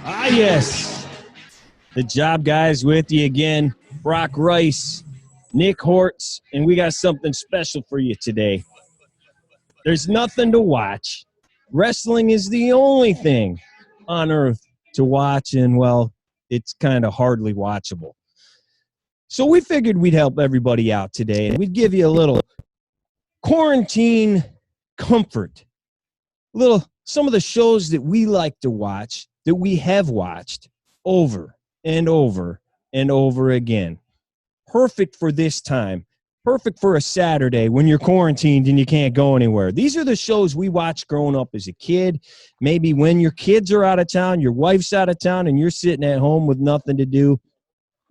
Ah, yes. The Job guys with you again. Brock Rice, Nick Hortz, and we got something special for you today. There's nothing to watch. Wrestling is the only thing on earth to watch, and, well, it's kind of hardly watchable. So we figured we'd help everybody out today, and we'd give you a little quarantine comfort. Some of the shows that we like to watch, that we have watched over and over and over again. Perfect for this time. Perfect for a Saturday when you're quarantined and you can't go anywhere. These are the shows we watched growing up as a kid. Maybe when your kids are out of town, your wife's out of town, and you're sitting at home with nothing to do,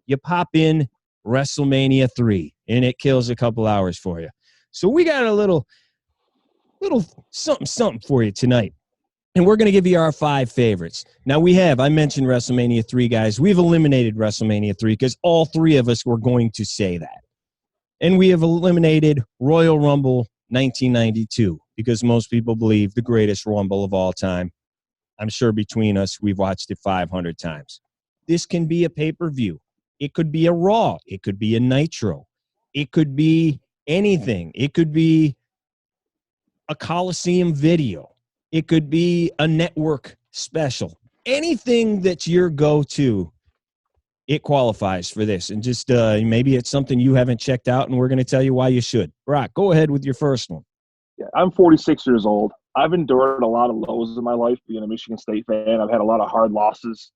you pop in WrestleMania 3, and it kills a couple hours for you. So we got a little something for you tonight. And we're going to give you our 5 favorites. Now, I mentioned WrestleMania 3, guys. We've eliminated WrestleMania 3 because all 3 of us were going to say that. And we have eliminated Royal Rumble 1992 because most people believe the greatest Rumble of all time. I'm sure between us, we've watched it 500 times. This can be a pay-per-view. It could be a Raw. It could be a Nitro. It could be anything. It could be a Coliseum video. It could be a network special. Anything that's your go-to, it qualifies for this. And just maybe it's something you haven't checked out, and we're going to tell you why you should. Brock, go ahead with your first one. Yeah, I'm 46 years old. I've endured a lot of lows in my life being a Michigan State fan. I've had a lot of hard losses.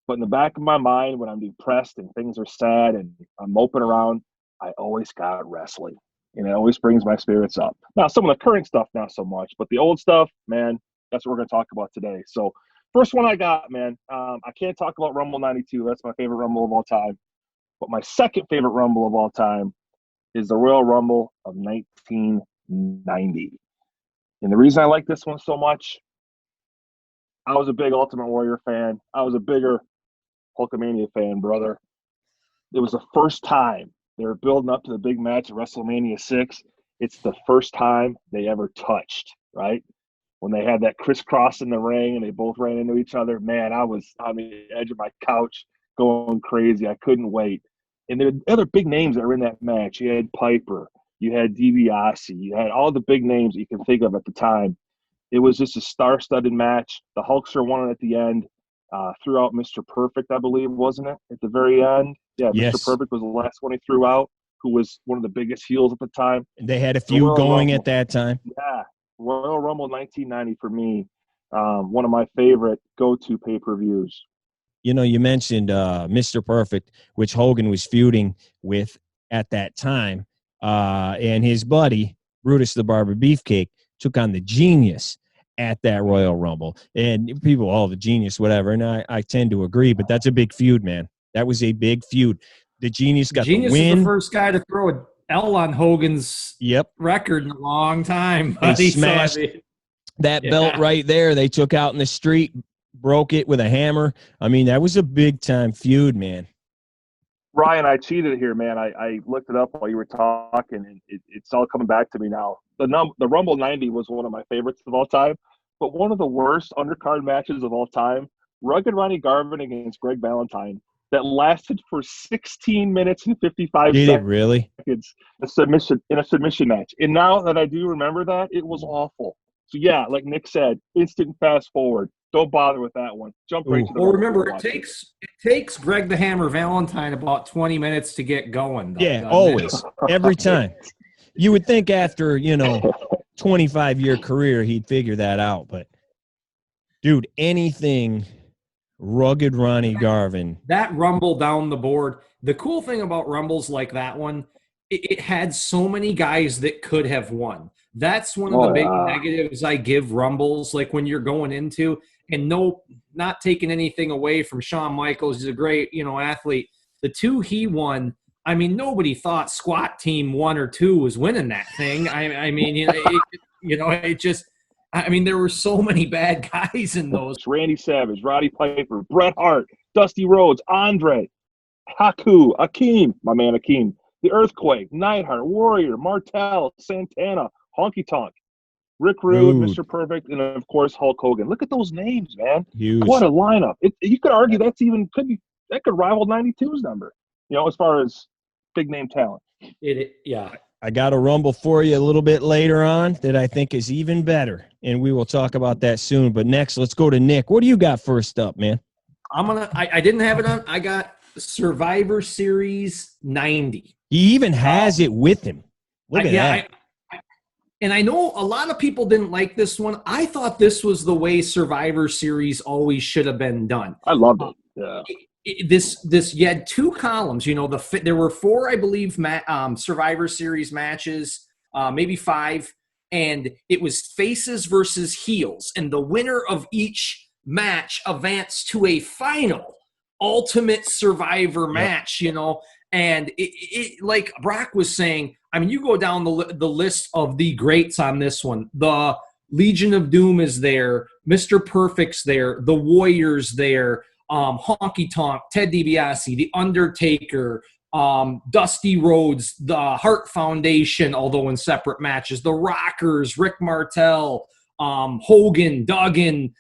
But in the back of my mind, when I'm depressed and things are sad and I'm moping around, I always got wrestling. And it always brings my spirits up. Now, some of the current stuff, not so much. But the old stuff, man, that's what we're going to talk about today. So first one I got, man, I can't talk about Rumble 92. That's my favorite Rumble of all time. But my second favorite Rumble of all time is the Royal Rumble of 1990. And the reason I like this one so much, I was a big Ultimate Warrior fan. I was a bigger Hulkamania fan, brother. It was the first time they were building up to the big match at WrestleMania 6. It's the first time they ever touched, right? When they had that crisscross in the ring and they both ran into each other, man, I was on the edge of my couch going crazy. I couldn't wait. And there were other big names that were in that match. You had Piper. You had DiBiase. You had all the big names that you can think of at the time. It was just a star-studded match. The Hulkster won it at the end. Threw out Mr. Perfect, I believe, wasn't it, at the very end? Yeah, yes. Mr. Perfect was the last one he threw out, who was one of the biggest heels at the time. They had a feud going at that time. Yeah, Royal Rumble 1990 for me, one of my favorite go-to pay-per-views. You know, you mentioned Mr. Perfect, which Hogan was feuding with at that time, and his buddy, Brutus the Barber Beefcake, took on the Genius at that Royal Rumble. And people, the Genius, whatever, and I tend to agree, but that's a big feud, man. That was a big feud. The Genius got the win. Genius is the first guy to throw an L on Hogan's record in a long time. They smashed that belt right there. They took out in the street, broke it with a hammer. I mean, that was a big-time feud, man. Ryan, I cheated here, man. I looked it up while you were talking, and it's all coming back to me now. The Rumble 90 was one of my favorites of all time, but one of the worst undercard matches of all time, Rugged Ronnie Garvin against Greg Valentine, that lasted for 16 minutes and 55 seconds. Did it really? In a submission match. And now that I do remember that, it was awful. So, yeah, like Nick said, instant fast forward. Don't bother with that one. Jump right to the. Well, remember, it takes Greg the Hammer Valentine about 20 minutes to get going. Though, yeah, always. Every time. You would think after, 25-year career, he'd figure that out. But, dude, anything Rugged Ronnie Garvin. That Rumble down the board. The cool thing about Rumbles like that one, it had so many guys that could have won. That's one of the big negatives I give Rumbles, like when you're going into, and not taking anything away from Shawn Michaels. He's a great, athlete. The 2 he won, I mean, nobody thought Squat Team 1 or 2 was winning that thing. I mean, there were so many bad guys in those. Randy Savage, Roddy Piper, Bret Hart, Dusty Rhodes, Andre, Haku, Akeem, my man Akeem, The Earthquake, Neidhart, Warrior, Martel, Santana, Honky Tonk. Rick Rude, Rude. Mr. Perfect, and of course Hulk Hogan. Look at those names, man. Huge. What a lineup. You could argue that could rival 92's number, as far as big name talent. Yeah. I got a rumble for you a little bit later on that I think is even better, and we will talk about that soon. But next, let's go to Nick. What do you got first up, man? I didn't have it on. I got Survivor Series 90. He even has it with him. Look at that. And I know a lot of people didn't like this one. I thought this was the way Survivor Series always should have been done. I loved it. Yeah. You had two columns. There were 4, I believe, Survivor Series matches, maybe 5, and it was faces versus heels, and the winner of each match advanced to a final Ultimate Survivor match. And it like Brock was saying, I mean, you go down the list of the greats on this one. The Legion of Doom is there, Mr. Perfect's there, the Warrior's there. Honky Tonk, Ted DiBiase, The Undertaker, Dusty Rhodes, the Hart Foundation, although in separate matches, the Rockers, Rick Martel, Hogan, Duggan,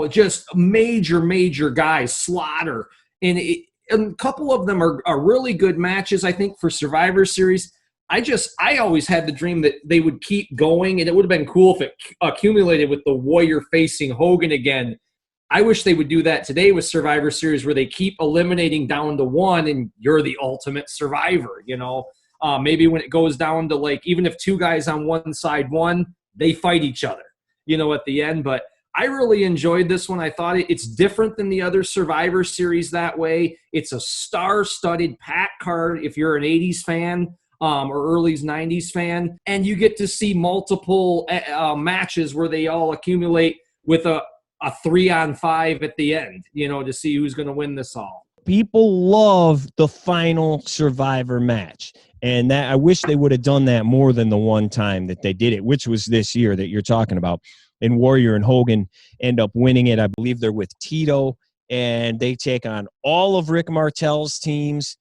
just major guys, Slaughter. And a couple of them are really good matches, I think, for Survivor Series. I always had the dream that they would keep going, and it would have been cool if it accumulated with the Warrior facing Hogan again. I wish they would do that today with Survivor Series, where they keep eliminating down to 1 and you're the ultimate survivor. Maybe when it goes down to even if 2 guys on one side won, they fight each other, at the end. But I really enjoyed this one. I thought it's different than the other Survivor Series that way. It's a star-studded packed card if you're an 80s fan or early 90s fan. And you get to see multiple matches where they all accumulate with a 3-on-5 at the end, to see who's going to win this all. People love the final Survivor match. And that I wish they would have done that more than the one time that they did it, which was this year that you're talking about. And Warrior and Hogan end up winning it. I believe they're with Tito, and they take on all of Rick Martel's teams.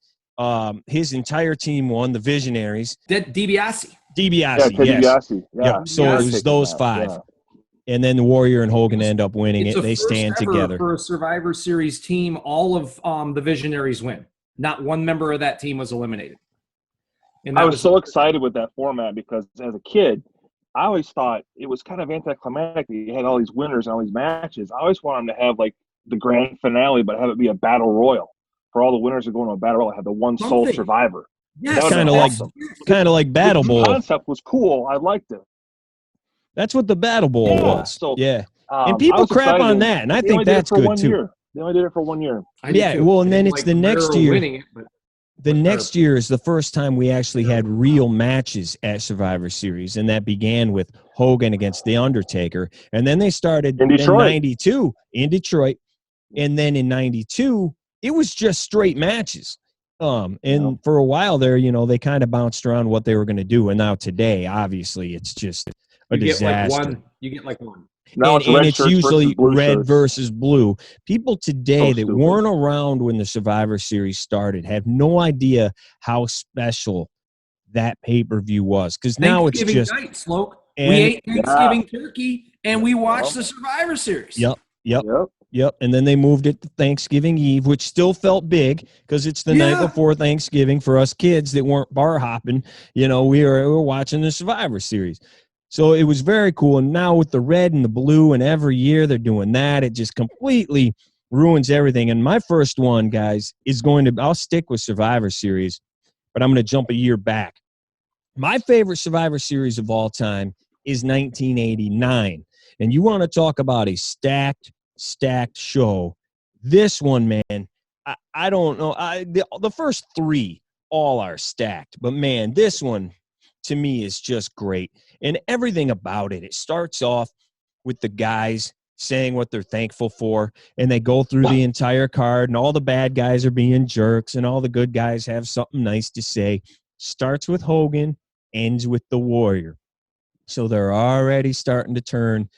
His entire team won, the Visionaries. DiBiase. Yeah, yes. DiBiase. Yeah. Yep. So it was those 5. Yeah. And then the Warrior and Hogan end up winning it. They stand together. For a Survivor Series team, all of the Visionaries win. Not one member of that team was eliminated. And I was so excited with that format because as a kid, I always thought it was kind of anticlimactic. You had all these winners and all these matches. I always wanted them to have the grand finale, but have it be a battle royal. For all the winners are going to a battle royal, have the one sole survivor. Yeah, kind of like Battle Bowl. The concept was cool. I liked it. That's what the Battle Bowl was. So, and people crap on that, and I think that's good too. They only did it for 1 year. Yeah, well, and then it's the next year. The next year is the first time we actually had real matches at Survivor Series, and that began with Hogan against The Undertaker. And then they started in 92 in Detroit, and then in 92, it was just straight matches. And for a while there, they kind of bounced around what they were going to do. And now today, obviously, it's just a disaster. You get one. Now and it's usually red shirts. versus blue. People today that weren't around when the Survivor Series started have no idea how special that pay-per-view was. Because now it's just night, Sloke. We ate Thanksgiving turkey and we watched the Survivor Series. Yep. And then they moved it to Thanksgiving Eve, which still felt big because it's the night before Thanksgiving for us kids that weren't bar hopping. We were watching the Survivor Series. So it was very cool. And now with the red and the blue, and every year they're doing that, it just completely ruins everything. And my first one, guys, is I'll stick with Survivor Series, but I'm going to jump a year back. My favorite Survivor Series of all time is 1989. And you want to talk about a stacked show. This one, man, I don't know. The first 3 all are stacked. But, man, this one, to me, is just great. And everything about it. It starts off with the guys saying what they're thankful for, and they go through the entire card, and all the bad guys are being jerks, and all the good guys have something nice to say. Starts with Hogan, ends with the Warrior. So they're already starting to turn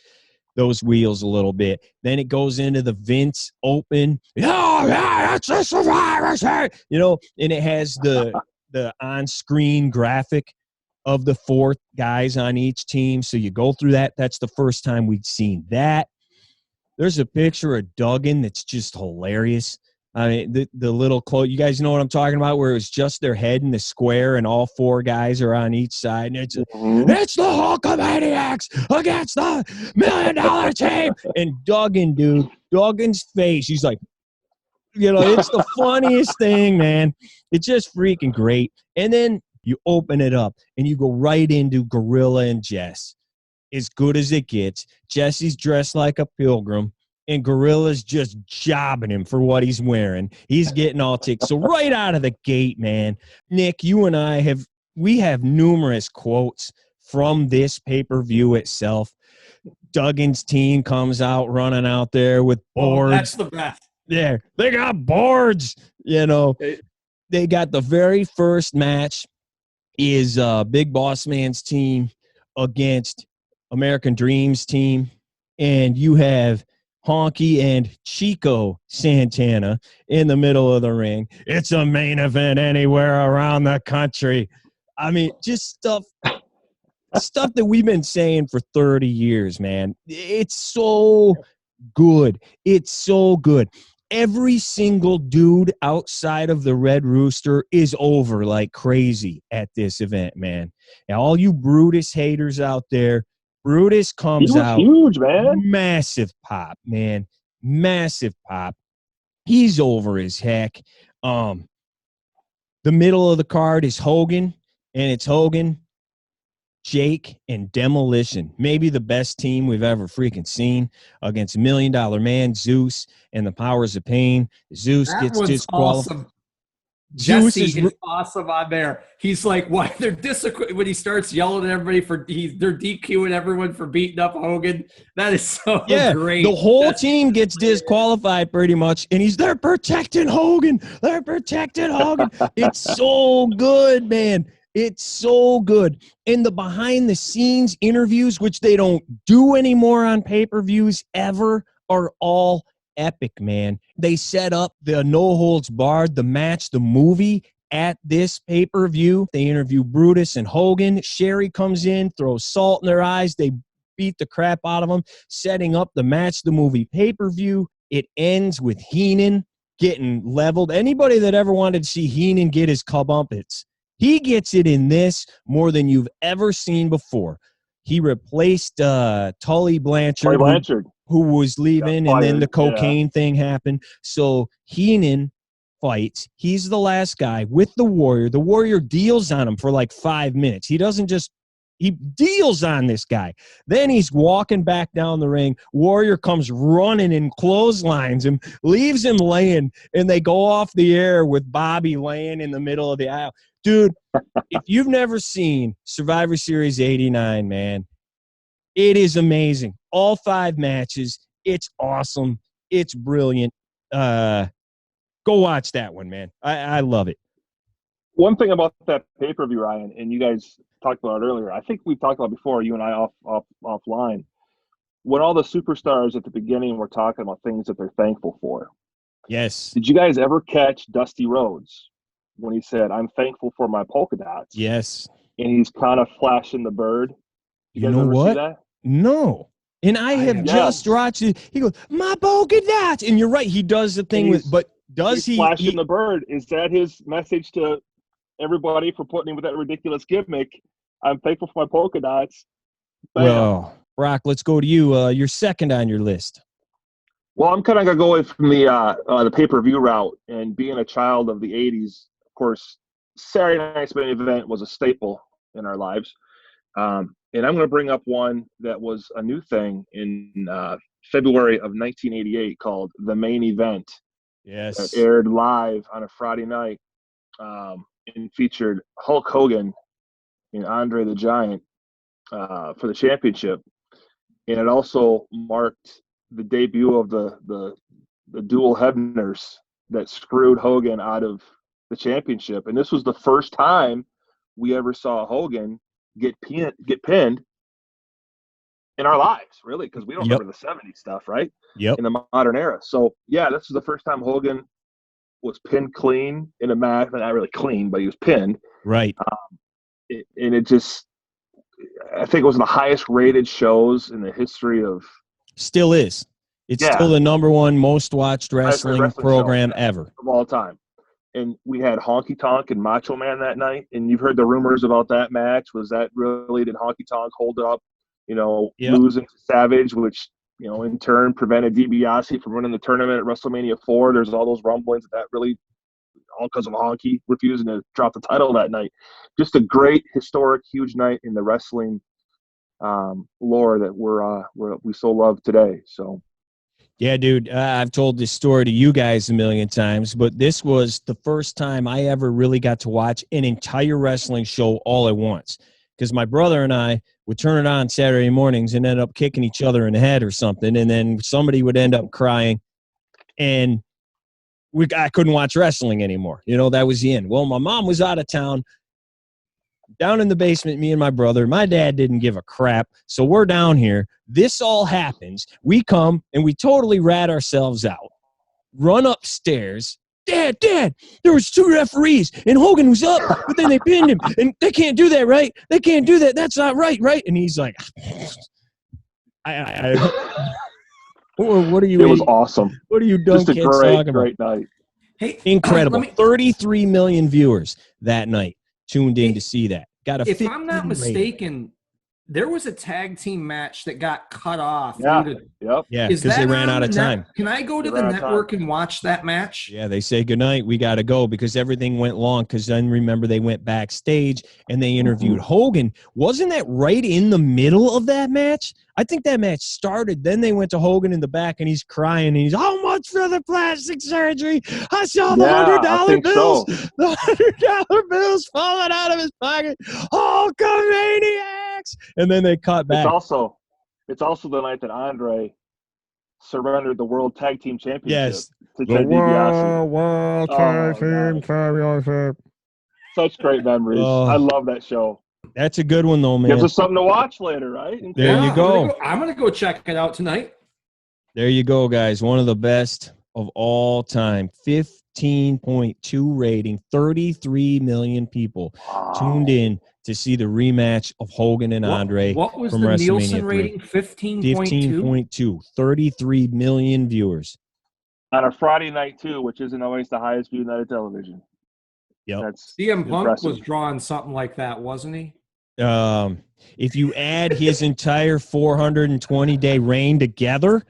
those wheels a little bit. Then it goes into the Vince Open. That's a Survivor Series. And it has the on-screen graphic of the 4 guys on each team. So you go through that. That's the first time we'd seen that. There's a picture of Duggan that's just hilarious. I mean, the little quote, you guys know what I'm talking about, where it was just their head in the square and all 4 guys are on each side. And it's the Hulkamaniacs against the $1 million team. And Duggan, dude, Duggan's face, he's like, it's the funniest thing, man. It's just freaking great. And then you open it up and you go right into Gorilla and Jess. As good as it gets. Jesse's dressed like a pilgrim. And Gorilla's just jobbing him for what he's wearing. He's getting all ticked. So right out of the gate, man, Nick, you and I have numerous quotes from this pay-per-view itself. Duggan's team comes out running out there with boards. That's the best. Yeah, they got boards. They got the very first match is Big Boss Man's team against American Dream's team. And you have Honky and Chico Santana in the middle of the ring. It's a main event anywhere around the country. I mean, just stuff that we've been saying for 30 years, man. It's so good. It's so good. Every single dude outside of the Red Rooster is over like crazy at this event, man. And all you Brutus haters out there, Brutus comes out huge, man. Massive pop, man. Massive pop. He's over as heck. The middle of the card is Hogan, and it's Hogan, Jake, and Demolition. Maybe the best team we've ever freaking seen against $1 Million Man, Zeus, and the Powers of Pain. Zeus gets disqualified. Awesome. Jesse is awesome on there. He's like, why they're when he starts yelling at everybody they're DQing everyone for beating up Hogan. That is so great. The whole team gets disqualified pretty much, and they're protecting Hogan. They're protecting Hogan. It's so good, man. It's so good. And the behind-the-scenes interviews, which they don't do anymore on pay-per-views ever, are all epic, man. They set up the No Holds Barred, the match, the movie at this pay-per-view. They interview Brutus and Hogan. Sherry comes in, throws salt in their eyes. They beat the crap out of them, setting up the match, the movie pay-per-view. It ends with Heenan getting leveled. Anybody that ever wanted to see Heenan get his comeuppance, he gets it in this more than you've ever seen before. He replaced Tully Blanchard, who was leaving, and then the cocaine thing happened. So Heenan fights. He's the last guy with the Warrior. The Warrior deals on him for like 5 minutes. He doesn't just – he deals on this guy. Then he's walking back down the ring. Warrior comes running and clotheslines him, leaves him laying, and they go off the air with Bobby laying in the middle of the aisle. Dude, if you've never seen Survivor Series 89, man, it is amazing. All 5 matches. It's awesome. It's brilliant. Go watch that one, man. I love it. One thing about that pay-per-view, Ryan, and you guys talked about it earlier, I think we've talked about it before, you and I offline, when all the superstars at the beginning were talking about things that they're thankful for. Yes. Did you guys ever catch Dusty Rhodes when he said, "I'm thankful for my polka dots"? Yes. And he's kind of flashing the bird. You know what? See that? No. And I have just watched it. He goes, "My polka dots." And you're right. He does the thing with, but does he? Flashing the bird. Is that his message to everybody for putting him with that ridiculous gimmick? I'm thankful for my polka dots. Bam. Well, Brock, let's go to you. You're second on your list. Well, I'm kind of going to go away from the pay-per-view route, and being a child of the 80s, of course, Saturday night's main event was a staple in our lives. And I'm going to bring up one that was a new thing in February of 1988 called The Main Event. Yes. That aired live on a Friday night and featured Hulk Hogan and Andre the Giant for the championship. And it also marked the debut of the dual Hebners that screwed Hogan out of the championship. And this was the first time we ever saw Hogan get pinned in our lives, really, because we don't remember the 70s stuff, right? Yep. In the modern era. So, yeah, this was the first time Hogan was pinned clean in a match. Not really clean, but he was pinned. Right. and it just, I think it was the highest rated shows in the history of. Still is. It's still the number one most watched wrestling program ever of all time. And we had Honky Tonk and Macho Man that night. And you've heard the rumors about that match. Was that really, did Honky Tonk hold up, losing to Savage, which, in turn prevented DiBiase from winning the tournament at WrestleMania 4. There's all those rumblings that really, all because of Honky refusing to drop the title that night. Just a great, historic, huge night in the wrestling lore that we so love today. So. Yeah, dude, I've told this story to you guys a million times, but this was the first time I ever really got to watch an entire wrestling show all at once. Because my brother and I would turn it on Saturday mornings and end up kicking each other in the head or something, and then somebody would end up crying, and I couldn't watch wrestling anymore. That was the end. Well, my mom was out of town. Down in the basement, me and my brother. My dad didn't give a crap, so we're down here. This all happens. We come, and we totally rat ourselves out. Run upstairs. Dad, there was 2 referees, and Hogan was up, but then they pinned him, and they can't do that, right? They can't do that. That's not right? And he's like, what are you? It was awesome. What are you dumb kids talking about? Great night. Hey, incredible. 33 million viewers that night tuned in to see that. If I'm not mistaken, there was a tag team match that got cut off. Yeah, because they ran out of time. Can I go to the network and watch that match? Yeah, they say goodnight. We got to go because everything went long. Because then remember they went backstage and they interviewed Hogan. Wasn't that right in the middle of that match? I think that match started. Then they went to Hogan in the back and he's crying. And he's, how much for the plastic surgery? I saw the $100 bills. The $100 bills falling out of his pocket. Hulkamaniacs. And then they cut back. It's also the night that Andre surrendered the World Tag Team Championship. Yes. To Ted DiBiase. World Tag Team Championship. Such great memories. I love that show. That's a good one, though, man. Gives us something to watch later, right? There you go. I'm going to go check it out tonight. There you go, guys. One of the best of all time. 15.2 rating. 33 million people tuned in to see the rematch of Hogan and Andre. What was from the WrestleMania Nielsen 3. rating? 15.2? 15.2. 33 million viewers. On a Friday night, too, which isn't always the highest viewed night of television. Yep. That's CM Punk impressive. was drawing something like that, wasn't he? If you add his entire 420-day reign together,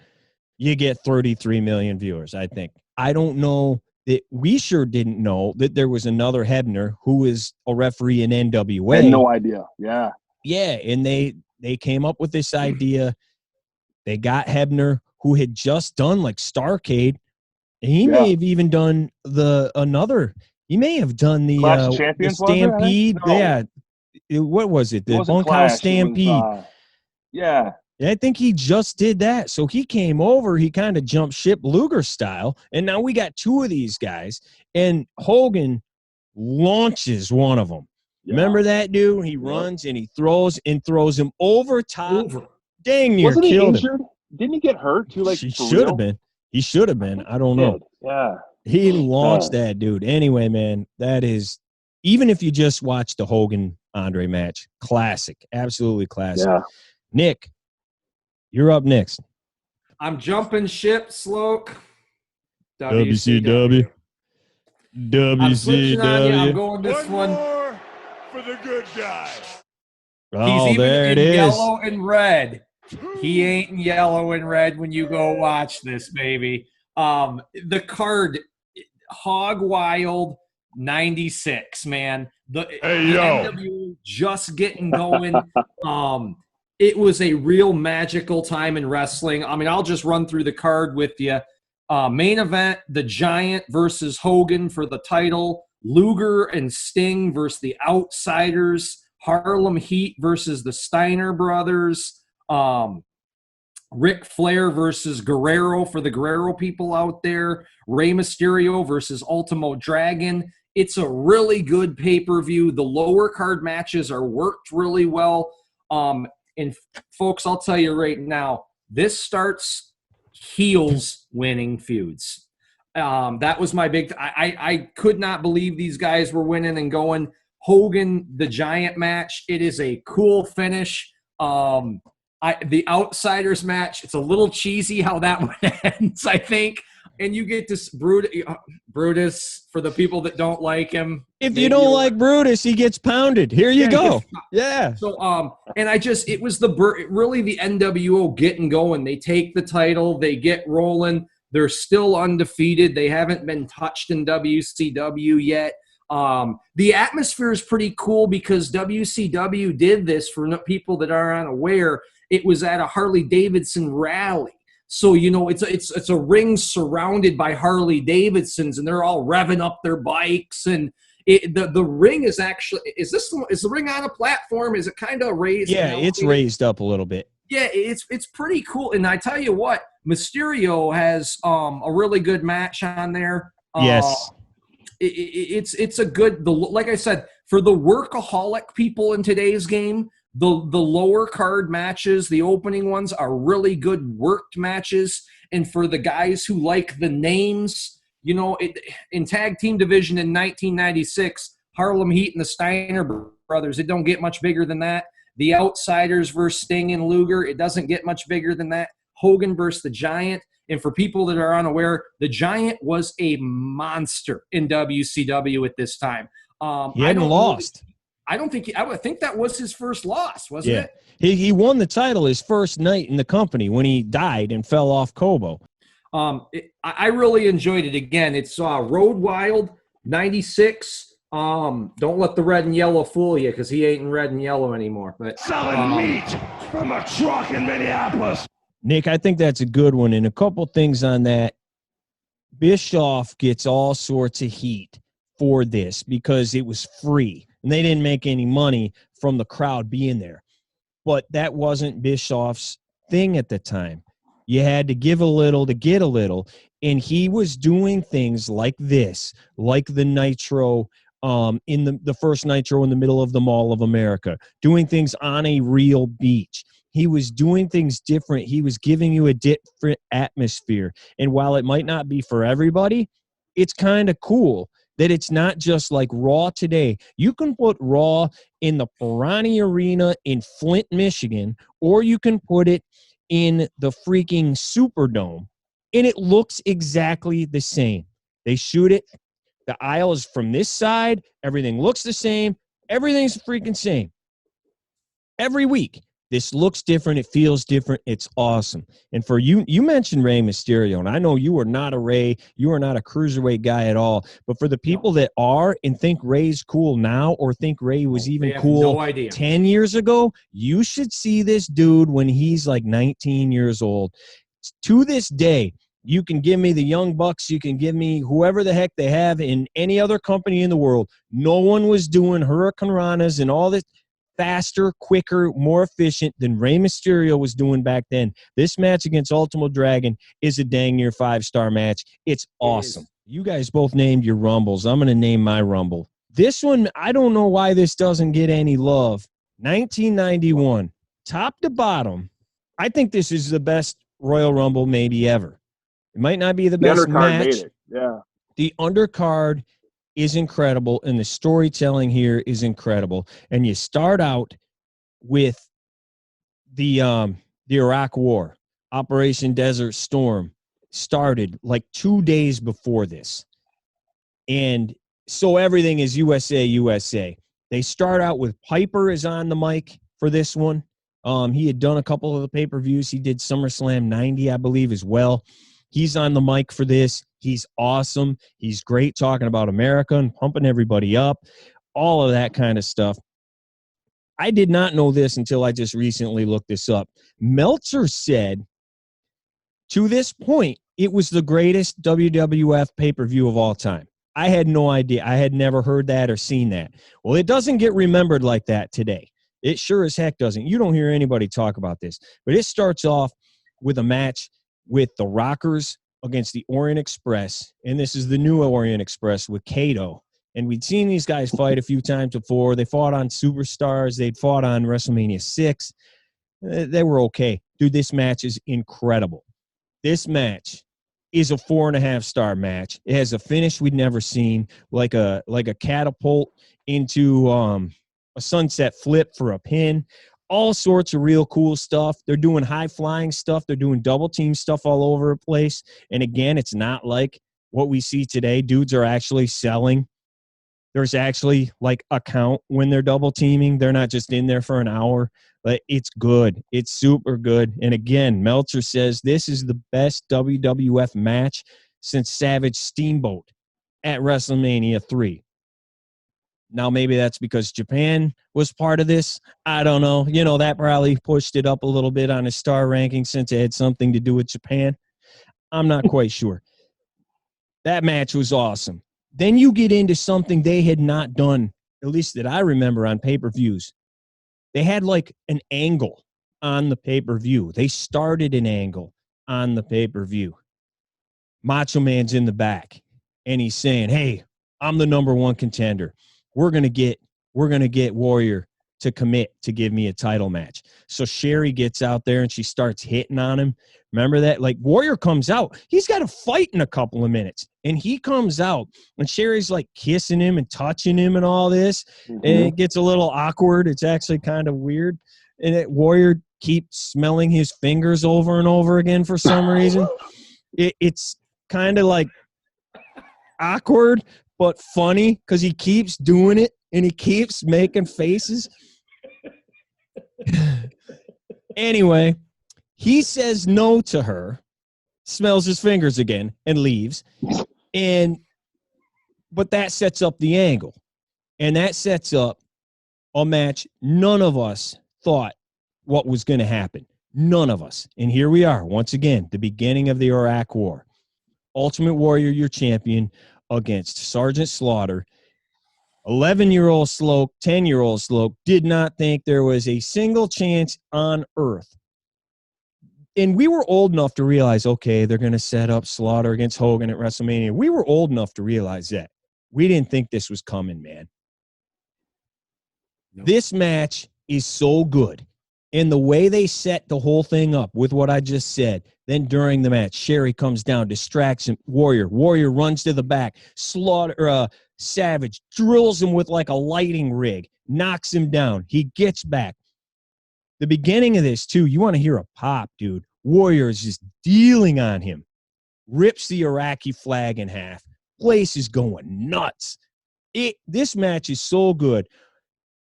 you get 33 million viewers, I think. I don't know that we sure didn't know that there was another Hebner who is a referee in NWA. I had no idea. Yeah. Yeah, and they came up with this idea. They got Hebner, who had just done like Starrcade, and he may have even done he may have done the Stampede. What was it? The Bunkhouse Stampede. Yeah. I think he just did that. So he came over, he kind of jumped ship Luger style, and now we got 2 of these guys, and Hogan launches one of them. Yeah. Remember that dude? He runs and he throws him over top. Dang near Wasn't he killed injured? him. Didn't he get hurt too? Like he should have been. He should have been. I don't know. Yeah. He launched that dude. Anyway, man, that is, even if you just watch the Hogan-Andre match, classic. Absolutely classic. Yeah. Nick, you're up next. I'm jumping ship, Sloke. WCW. I'm going this one. More for the good guy. Oh, He's there even it in is. yellow and red. He ain't in yellow and red when you go watch this, baby. The card, Hog Wild 96, man. The NWA just getting going. It was a real magical time in wrestling. I mean, I'll just run through the card with you. Main event, The Giant versus Hogan for the title. Luger and Sting versus the Outsiders. Harlem Heat versus the Steiner Brothers. Ric Flair versus Guerrero for the Guerrero people out there. Rey Mysterio versus Ultimo Dragon. It's a really good pay-per-view. The lower card matches are worked really well. And folks, I'll tell you right now, this starts heels winning feuds. That was my big I could not believe these guys were winning and going. Hogan the Giant match. It is a cool finish. The Outsiders match, it's a little cheesy how that one ends, I think. And you get this Brutus, for the people that don't like him. If you don't like Brutus, he gets pounded. Here you go. Yeah. So, and it was really the NWO getting going. They take the title, they get rolling. They're still undefeated. They haven't been touched in WCW yet. The atmosphere is pretty cool because WCW did this, for people that are unaware. It was at a Harley Davidson rally. So, it's a ring surrounded by Harley Davidsons, and they're all revving up their bikes. And the ring is actually, is the ring on a platform? Is it kind of raised? Yeah, it's raised up a little bit. Yeah, it's pretty cool. And I tell you what, Mysterio has a really good match on there. Yes. It's a good, like I said, for the workaholic people in today's game, the lower card matches, the opening ones, are really good worked matches. And for the guys who like the names, in tag team division in 1996, Harlem Heat and the Steiner brothers, it don't get much bigger than that. The Outsiders versus Sting and Luger, it doesn't get much bigger than that. Hogan versus the Giant. And for people that are unaware, the Giant was a monster in WCW at this time. He hadn't lost. I would think that was his first loss, wasn't it? He won the title his first night in the company when he died and fell off Kobo. I really enjoyed it. Again, it's Road Wild 96. Don't let the red and yellow fool you, because he ain't in red and yellow anymore. But selling meat from a truck in Minneapolis. Nick, I think that's a good one. And a couple things on that. Bischoff gets all sorts of heat for this because it was free and they didn't make any money from the crowd being there. But that wasn't Bischoff's thing at the time. You had to give a little to get a little. And he was doing things like this, like the Nitro, in the first Nitro in the middle of the Mall of America, doing things on a real beach. He was doing things different. He was giving you a different atmosphere. And while it might not be for everybody, it's kind of cool that it's not just like Raw today. You can put Raw in the Pirani Arena in Flint, Michigan, or you can put it in the freaking Superdome, and it looks exactly the same. They shoot it. The aisle is from this side. Everything looks the same. Everything's freaking same. Every week. This looks different. It feels different. It's awesome. And for you mentioned Rey Mysterio, and I know you are not a Rey. You are not a cruiserweight guy at all. But for the people that are and think Rey's cool now or think Rey was even cool 10 years ago, you should see this dude when he's like 19 years old. To this day, you can give me the Young Bucks. You can give me whoever the heck they have in any other company in the world. No one was doing Hurricane Ranas and all this. Faster, quicker, more efficient than Rey Mysterio was doing back then. This match against Ultimo Dragon is a dang near 5-star match. It's awesome. You guys both named your Rumbles. I'm going to name my Rumble. This one, I don't know why this doesn't get any love. 1991, top to bottom. I think this is the best Royal Rumble maybe ever. It might not be the best match. Made it. Yeah. The undercard is incredible, and the storytelling here is incredible. And you start out with the Iraq War. Operation Desert Storm started like 2 days before this. And so everything is USA, USA. They start out with Piper is on the mic for this one. He had done a couple of the pay-per-views. He did SummerSlam 90, I believe, as well. He's on the mic for this. He's awesome. He's great talking about America and pumping everybody up, all of that kind of stuff. I did not know this until I just recently looked this up. Meltzer said, to this point, it was the greatest WWF pay-per-view of all time. I had no idea. I had never heard that or seen that. Well, it doesn't get remembered like that today. It sure as heck doesn't. You don't hear anybody talk about this. But it starts off with a match with the Rockers against the Orient Express, and this is the new Orient Express with Kato. And we'd seen these guys fight a few times before. They fought on Superstars. They'd fought on WrestleMania 6. They were okay. Dude, this match is incredible. This match is a 4.5-star match. It has a finish we'd never seen, like a catapult into a sunset flip for a pin. All sorts of real cool stuff. They're doing high-flying stuff. They're doing double-team stuff all over the place. And, again, it's not like what we see today. Dudes are actually selling. There's actually, like, a count when they're double-teaming. They're not just in there for an hour. But it's good. It's super good. And, again, Meltzer says this is the best WWF match since Savage Steamboat at WrestleMania 3. Now, maybe that's because Japan was part of this. I don't know. You know, that probably pushed it up a little bit on his star ranking since it had something to do with Japan. I'm not quite sure. That match was awesome. Then you get into something they had not done, at least that I remember on pay-per-views. They had like an angle on the pay-per-view. They started an angle on the pay-per-view. Macho Man's in the back, and he's saying, hey, I'm the number one contender. We're gonna get Warrior to commit to give me a title match. So Sherry gets out there and she starts hitting on him. Remember that? Like, Warrior comes out. He's got to fight in a couple of minutes. And he comes out, and Sherry's like kissing him and touching him and all this. Mm-hmm. And it gets a little awkward. It's actually kind of weird. And Warrior keeps smelling his fingers over and over again for some reason. It's kind of like awkward, but funny because he keeps doing it and he keeps making faces. Anyway, he says no to her, smells his fingers again, and leaves. But that sets up the angle. And that sets up a match none of us thought what was going to happen. None of us. And here we are, once again, the beginning of the Iraq War. Ultimate Warrior, your champion, against Sergeant Slaughter. 11-year-old Sloke, 10-year-old Sloke did not think there was a single chance on earth. And we were old enough to realize, okay, they're going to set up Slaughter against Hogan at WrestleMania. We were old enough to realize that. We didn't think this was coming, man. Nope. This match is so good. And the way they set the whole thing up with what I just said, then during the match, Sherry comes down, distracts him. Warrior runs to the back. Savage drills him with like a lighting rig, knocks him down. He gets back. The beginning of this, too, you want to hear a pop, dude. Warrior is just dealing on him. Rips the Iraqi flag in half. Place is going nuts. This match is so good.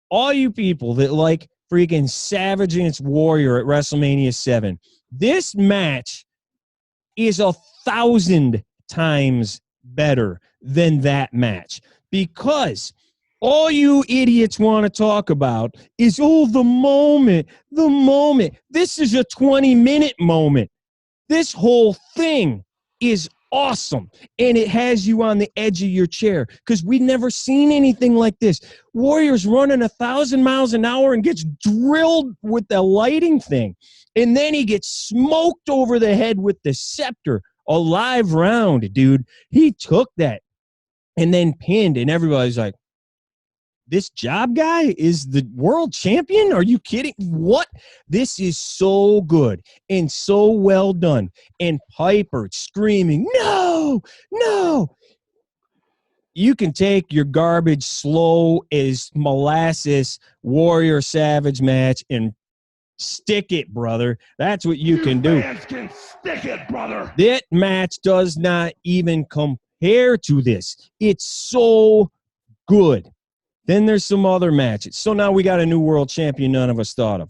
All you people that like freaking Savage against Warrior at WrestleMania 7, this match is 1,000 times better than that match, because all you idiots want to talk about is, the moment. This is a 20-minute moment. This whole thing is awesome, and it has you on the edge of your chair because we've never seen anything like this. Warrior's running 1,000 miles an hour and gets drilled with the lighting thing, and then he gets smoked over the head with the scepter. A live round, dude. He took that and then pinned, and everybody's like, this job guy is the world champion? Are you kidding? What? This is so good and so well done. And Piper screaming, no. You can take your garbage slow as molasses Warrior Savage match and stick it, brother. That's what you can do. Fans can stick it, brother. That match does not even compare to this. It's so good. Then there's some other matches. So now we got a new world champion none of us thought of.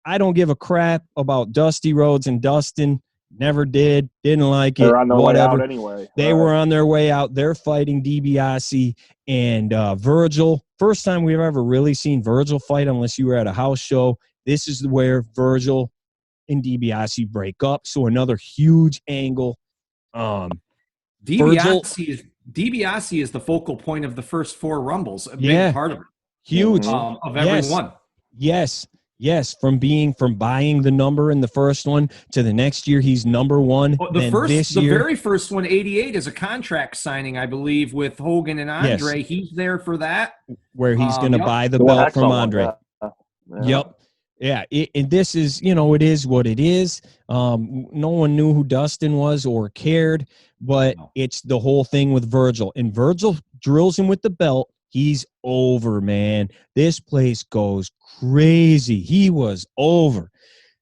I don't give a crap about Dusty Rhodes and Dustin. Never did. Didn't like it. They're on their whatever. way out anyway. They were on their way out. They're fighting DiBiase and Virgil. First time we've ever really seen Virgil fight, unless you were at a house show. This is where Virgil and DiBiase break up. So another huge angle. DiBiase is the focal point of the first 4 Rumbles. A big part of it. Huge. Of every one. Yes. From buying the number in the first one to the next year, he's number one. The very first one, 88, is a contract signing, I believe, with Hogan and Andre. Yes. He's there for that. Where he's going to buy the belt from Andre. Yeah. Yep. Yeah, and this is, it is what it is. No one knew who Dustin was or cared, but it's the whole thing with Virgil. And Virgil drills him with the belt. He's over, man. This place goes crazy. He was over.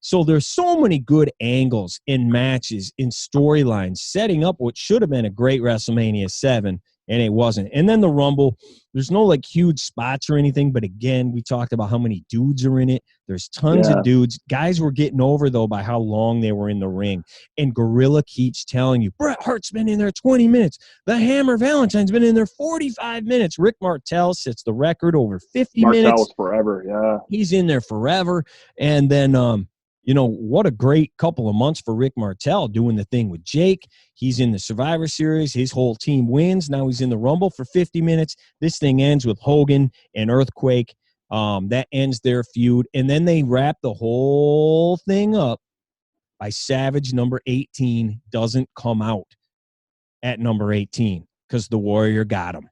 So there's so many good angles in matches, in storylines, setting up what should have been a great WrestleMania 7, and it wasn't. And then the Rumble, there's no like huge spots or anything, but again, we talked about how many dudes are in it. There's tons of dudes. Guys were getting over, though, by how long they were in the ring. And Gorilla keeps telling you, Bret Hart's been in there 20 minutes. The Hammer Valentine's been in there 45 minutes. Rick Martel sets the record over 50 minutes. Martel's forever, yeah. He's in there forever. And then, what a great couple of months for Rick Martel doing the thing with Jake. He's in the Survivor Series. His whole team wins. Now he's in the Rumble for 50 minutes. This thing ends with Hogan and Earthquake. That ends their feud. And then they wrap the whole thing up by Savage number 18 doesn't come out at number 18 because the Warrior got him.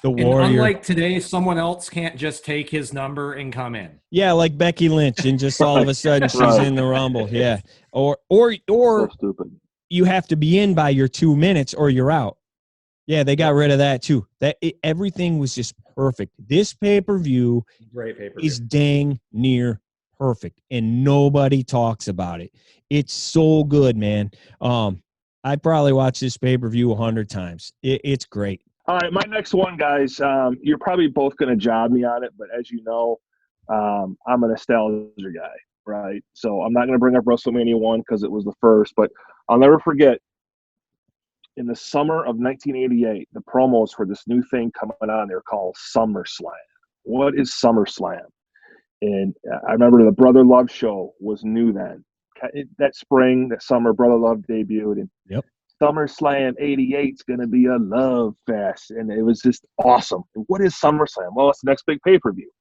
The Warrior. And unlike today, someone else can't just take his number and come in. Yeah, like Becky Lynch, and just all of a sudden she's in the Rumble. Yeah, or so stupid. You have to be in by your 2 minutes or you're out. Yeah, they got rid of that too. Everything was just perfect. This pay-per-view is dang near perfect, and nobody talks about it. It's so good, man. I probably watched this pay-per-view 100 times. It's great. All right, my next one, guys, you're probably both going to job me on it, but as you know, I'm a nostalgia guy, right? So I'm not going to bring up WrestleMania 1 because it was the first, but I'll never forget, in the summer of 1988, the promos for this new thing coming on, they're called SummerSlam. What is SummerSlam? And I remember the Brother Love show was new then. That spring, that summer, Brother Love debuted, and SummerSlam 88 is going to be a love fest, and it was just awesome. And what is SummerSlam? Well, it's the next big pay-per-view,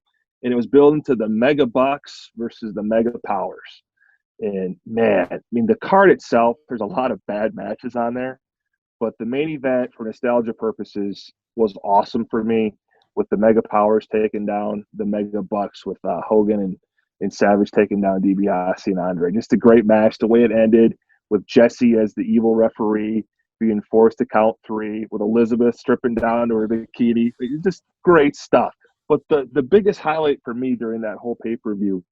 and it was building to the Mega Bucks versus the Mega Powers. And, man, I mean, the card itself, there's a lot of bad matches on there, but the main event, for nostalgia purposes, was awesome for me, with the Mega Powers taking down the Mega Bucks, with Hogan and Savage taking down DiBiase and Andre. Just a great match. The way it ended, with Jesse as the evil referee being forced to count 3, with Elizabeth stripping down to her bikini. Just great stuff. But the biggest highlight for me during that whole pay-per-view,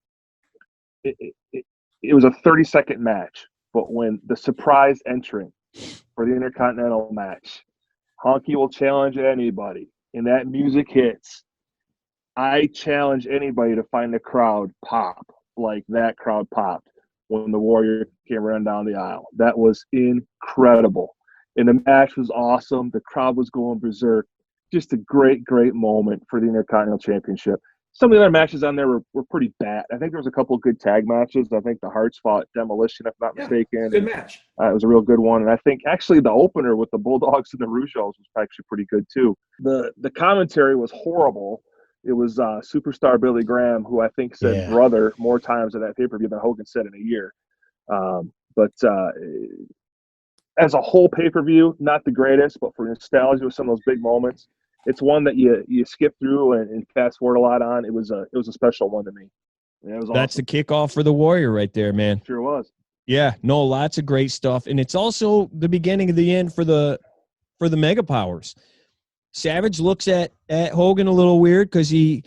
it was a 30-second match. But when the surprise entrant for the Intercontinental match, Honky will challenge anybody, and that music hits, I challenge anybody to find a crowd pop like that crowd popped when the Warrior came running down the aisle. That was incredible. And the match was awesome. The crowd was going berserk. Just a great, great moment for the Intercontinental Championship. Some of the other matches on there were pretty bad. I think there was a couple of good tag matches. I think the Hearts fought Demolition, if not mistaken. Good match. It was a real good one. And I think actually the opener with the Bulldogs and the Rougeaus was actually pretty good too. The commentary was horrible. It was superstar Billy Graham, who I think said brother more times in that pay-per-view than Hogan said in a year. But as a whole pay-per-view, not the greatest, but for nostalgia with some of those big moments, it's one that you skip through and fast forward a lot on. It was a special one to me. Yeah, it was That's awesome. the kickoff for the Warrior right there, man. Sure was. Yeah, no, lots of great stuff. And it's also the beginning of the end for the Mega Powers. Savage looks at Hogan a little weird because he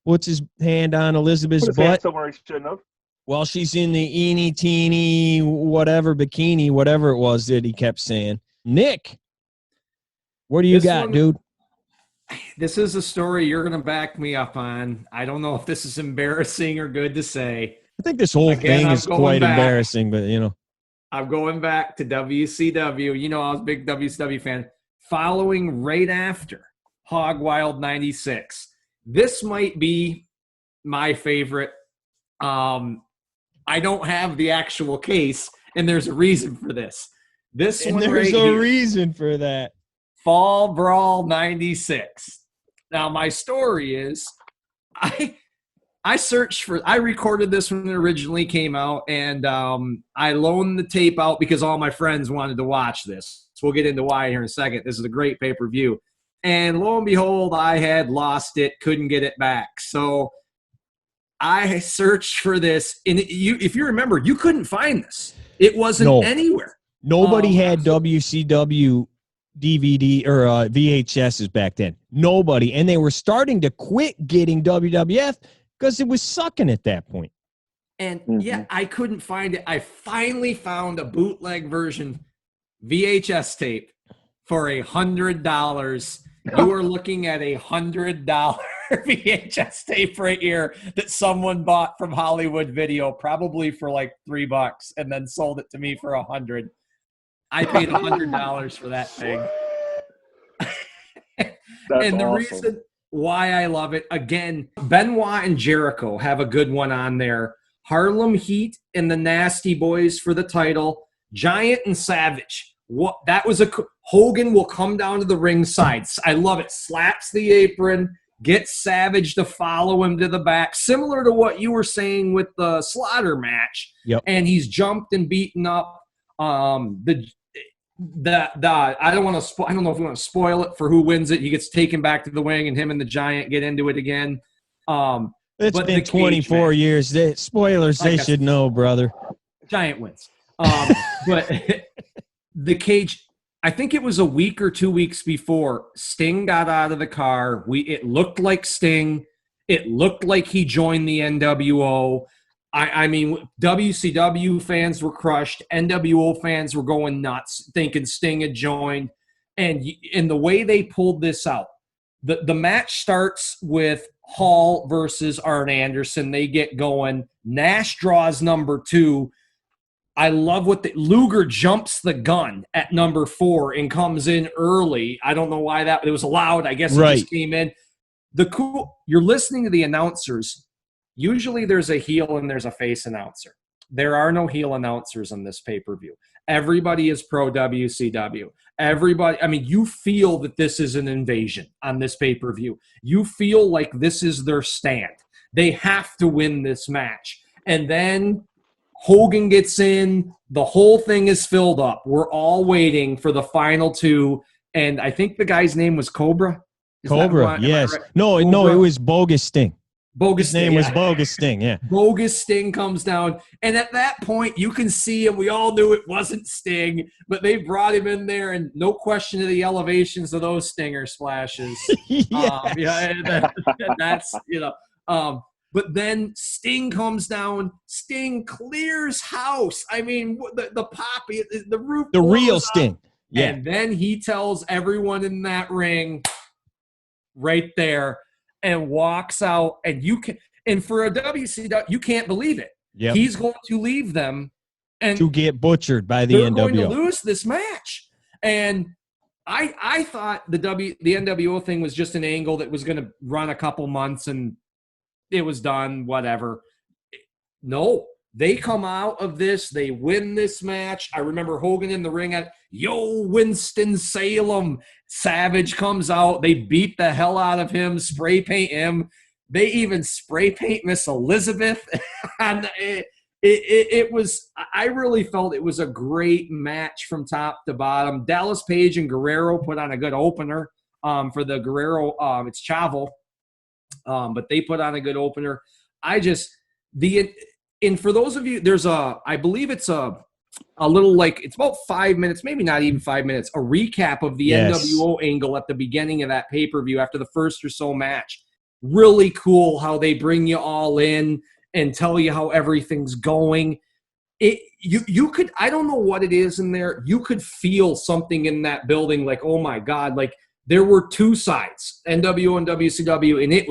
puts his hand on Elizabeth's butt. Somewhere he shouldn't have. While she's in the eeny teeny whatever bikini, whatever it was that he kept saying. Nick, what do you got, dude? This is a story you're going to back me up on. I don't know if this is embarrassing or good to say. I think this whole thing is quite embarrassing, but I'm going back to WCW. You know, I was a big WCW fan. Following right after Hog Wild 96. This might be my favorite. I don't have the actual case, and there's a reason for this. There's a reason for that. Fall Brawl 96. Now, my story is I recorded this when it originally came out, and I loaned the tape out because all my friends wanted to watch this. So we'll get into why here in a second. This is a great pay-per-view. And lo and behold, I had lost it, couldn't get it back. So I searched for this, and if you remember, you couldn't find this. It wasn't anywhere. Nobody had WCW DVD or VHSs back then. Nobody. And they were starting to quit getting WWF because it was sucking at that point. And yeah, I couldn't find it. I finally found a bootleg version VHS tape for $100. You are looking at $100 VHS tape right here that someone bought from Hollywood Video, probably for like $3, and then sold it to me for $100. I paid $100 for that thing. And the reason why I love it, again, Benoit and Jericho have a good one on there. Harlem Heat and the Nasty Boys for the title. Giant and Savage. That was Hogan will come down to the ringside. I love it. Slaps the apron, gets Savage to follow him to the back, similar to what you were saying with the Slaughter match. Yep. And he's jumped and beaten up. I don't want to. I don't know if we want to spoil it for who wins it. He gets taken back to the wing, and him and the Giant get into it again. It's been 24 years. Spoilers, they should know, brother. Giant wins. But the cage, I think it was a week or 2 weeks before Sting got out of the car. It looked like Sting. It looked like he joined the NWO. I mean, WCW fans were crushed. NWO fans were going nuts, thinking Sting had joined. And the way they pulled this out, the match starts with Hall versus Arn Anderson. They get going. Nash draws number 2. I love Luger jumps the gun at number 4 and comes in early. I don't know why it was allowed. I guess it just came in. You're listening to the announcers. Usually there's a heel and there's a face announcer. There are no heel announcers on this pay-per-view. Everybody is pro WCW. Everybody, I mean, you feel that this is an invasion on this pay-per-view. You feel like this is their stand. They have to win this match. And then Hogan gets in. The whole thing is filled up. We're all waiting for the final 2. And I think the guy's name was Cobra. Cobra, yes. Right? No, it was Bogus Sting. His name was Bogus Sting, yeah. Bogus Sting comes down, and at that point, you can see him. We all knew it wasn't Sting, but they brought him in there, and no question of the elevations of those Stinger splashes. That's, but then Sting comes down. Sting clears house. I mean, the poppy, the roof. The real Sting. Yeah. And then he tells everyone in that ring right there, and walks out, and for a WCW, you can't believe it. Yep. He's going to leave them and to get butchered by the NWO. They're going to lose this match. And I thought the NWO thing was just an angle that was going to run a couple months and it was done, whatever. No, they come out of this, they win this match. I remember Hogan in the ring at Winston-Salem. Savage comes out. They beat the hell out of him, spray paint him. They even spray paint Miss Elizabeth. And it was, I really felt it was a great match from top to bottom. Dallas Page and Guerrero put on a good opener for the Guerrero. It's Chavo. But they put on a good opener. And for those of you, there's I believe it's a little, like, it's about 5 minutes, maybe not even 5 minutes, a recap of the NWO angle at the beginning of that pay-per-view after the first or so match. Really cool how they bring you all in and tell you how everything's going. You could, I don't know what it is in there, you could feel something in that building like, oh my God, like there were 2 sides, NWO and WCW, and it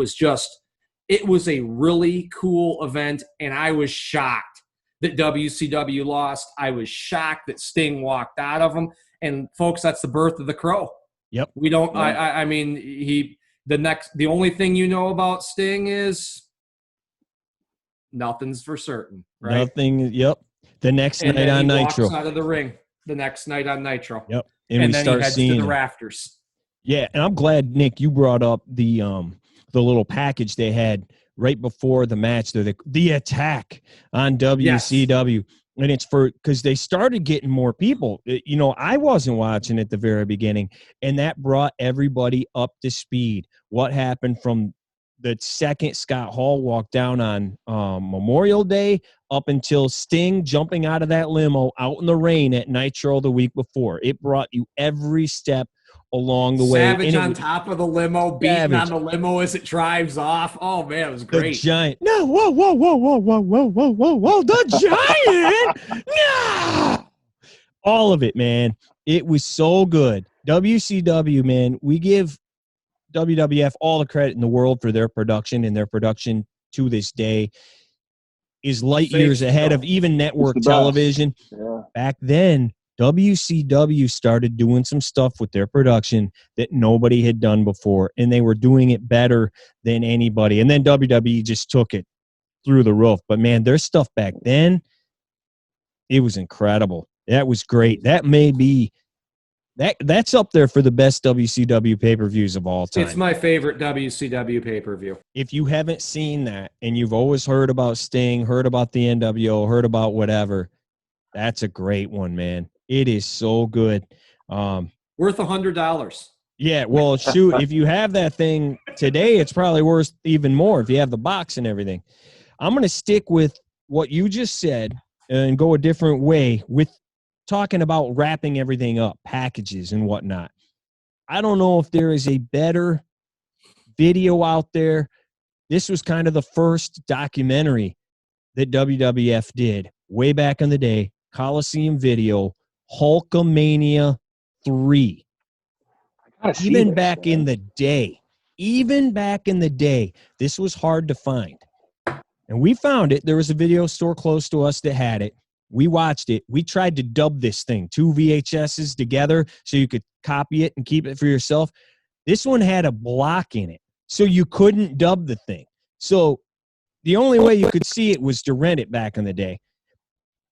was a really cool event, and I was shocked that WCW lost. I was shocked that Sting walked out of them. And folks, that's the birth of the Crow. Yep. We don't. Yeah. I mean, the only thing you know about Sting is nothing's for certain, right? Nothing. Yep. The next night on Nitro. Walks out of the ring. The next night on Nitro. Yep. And then he heads to the rafters. Yeah, and I'm glad, Nick, you brought up the little package they had right before the match, the attack on WCW. Yes. And it's because they started getting more people. I wasn't watching at the very beginning, and that brought everybody up to speed. What happened from the second Scott Hall walked down on Memorial Day up until Sting jumping out of that limo out in the rain at Nitro the week before. It brought you every step along the way. Savage on top of the limo, beating on the limo as it drives off. Oh, man, it was great. The Giant. No, whoa, the Giant. No. All of it, man. It was so good. WCW, man, we give WWF all the credit in the world for their production, and their production to this day is light years ahead of even network television. Yeah. Back then, WCW started doing some stuff with their production that nobody had done before, and they were doing it better than anybody. And then WWE just took it through the roof. But, man, their stuff back then, it was incredible. That was great. That may be that's up there for the best WCW pay-per-views of all time. It's my favorite WCW pay-per-view. If you haven't seen that and you've always heard about Sting, heard about the NWO, heard about whatever, that's a great one, man. It is so good. Worth $100. Yeah, well, shoot, if you have that thing today, it's probably worth even more if you have the box and everything. I'm going to stick with what you just said and go a different way with talking about wrapping everything up, packages and whatnot. I don't know if there is a better video out there. This was kind of the first documentary that WWF did way back in the day, Coliseum video, Hulkamania 3. Even back in the day, this was hard to find. And we found it. There was a video store close to us that had it. We watched it. We tried to dub this thing, 2 VHSs together so you could copy it and keep it for yourself. This one had a block in it, so you couldn't dub the thing. So the only way you could see it was to rent it back in the day.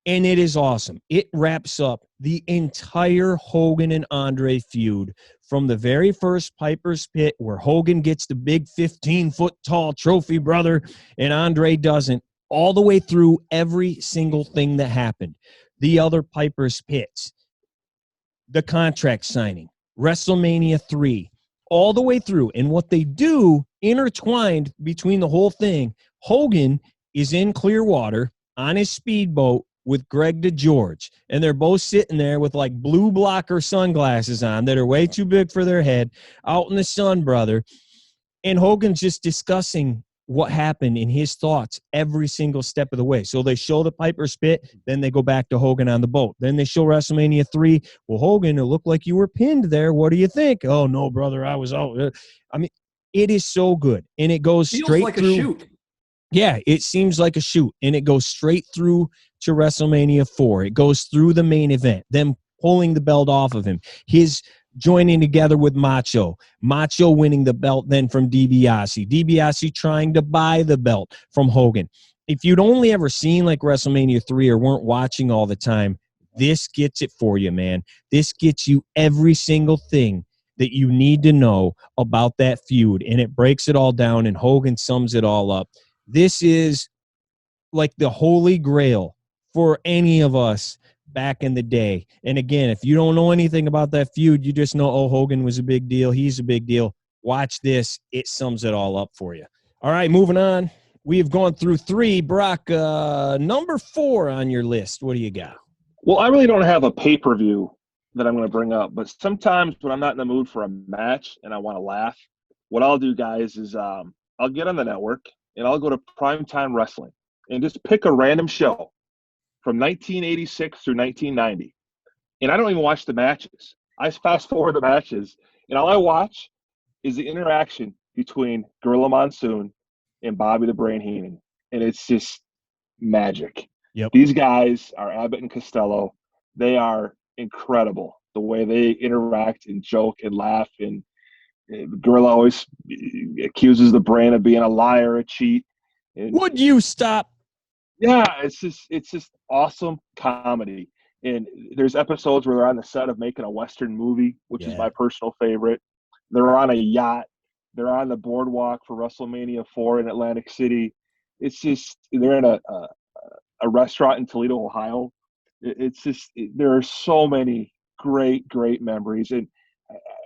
And it is awesome. It wraps up the entire Hogan and Andre feud from the very first Piper's Pit where Hogan gets the big 15-foot tall trophy brother and Andre doesn't, all the way through every single thing that happened. The other Piper's Pits, the contract signing, WrestleMania 3, all the way through. And what they do, intertwined between the whole thing, Hogan is in Clearwater on his speedboat with Greg DeGeorge. And they're both sitting there with like blue blocker sunglasses on that are way too big for their head, out in the sun, brother. And Hogan's just discussing what happened in his thoughts every single step of the way. So they show the Piper's Pit, then they go back to Hogan on the boat. Then they show WrestleMania 3. Well, Hogan, it looked like you were pinned there. What do you think? Oh, no, brother, I was out. I mean, it is so good. And it goes straight like through. A shoot. Yeah, it seems like a shoot. And it goes straight through to WrestleMania 4. It goes through the main event, them pulling the belt off of him. His joining together with Macho winning the belt then from DiBiase trying to buy the belt from Hogan. If you'd only ever seen like WrestleMania 3 or weren't watching all the time, this gets it for you, man. This gets you every single thing that you need to know about that feud, and it breaks it all down, and Hogan sums it all up. This is like the holy grail for any of us back in the day. And again, if you don't know anything about that feud, you just know, oh, Hogan was a big deal. He's a big deal. Watch this. It sums it all up for you. All right, moving on. We have gone through 3. Brock, number 4 on your list. What do you got? Well, I really don't have a pay-per-view that I'm going to bring up, but sometimes when I'm not in the mood for a match and I want to laugh, what I'll do, guys, is I'll get on the network and I'll go to Primetime Wrestling and just pick a random show from 1986 through 1990. And I don't even watch the matches. I fast forward the matches, and all I watch is the interaction between Gorilla Monsoon and Bobby the Brain Heenan. And it's just magic. Yep. These guys are Abbott and Costello. They are incredible, the way they interact and joke and laugh. And Gorilla always accuses the Brain of being a liar, a cheat. And would you stop? Yeah, it's just awesome comedy. And there's episodes where they're on the set of making a Western movie, which is my personal favorite. They're on a yacht. They're on the boardwalk for WrestleMania 4 in Atlantic City. It's just, they're in a restaurant in Toledo, Ohio. It's just, there are so many great memories. And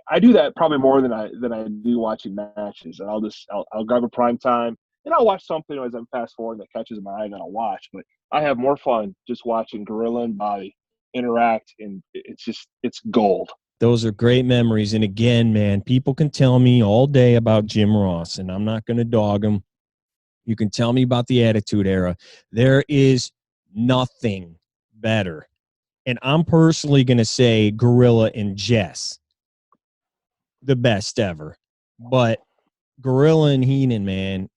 I do that probably more than I do watching matches. And I'll grab a prime time and I'll watch something as I'm fast forward that catches my eye that I'll watch. But I have more fun just watching Gorilla and Bobby interact, and it's gold. Those are great memories. And again, man, people can tell me all day about Jim Ross, and I'm not going to dog him. You can tell me about the Attitude Era. There is nothing better. And I'm personally going to say Gorilla and Jess, the best ever. But Gorilla and Heenan, man,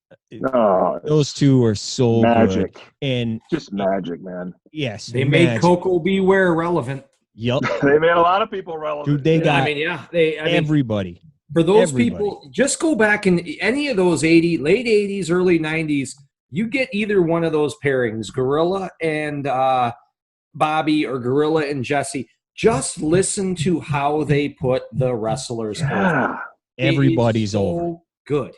those two are so magic. Good. And just magic, man. Yes. They made Coco Beware relevant. Yep. They made a lot of people relevant. Dude, they got everybody. For those people, just go back in any of those late 80s, early 90s, you get either one of those pairings, Gorilla and Bobby or Gorilla and Jesse. Just listen to how they put the wrestlers over. Everybody's over. Good.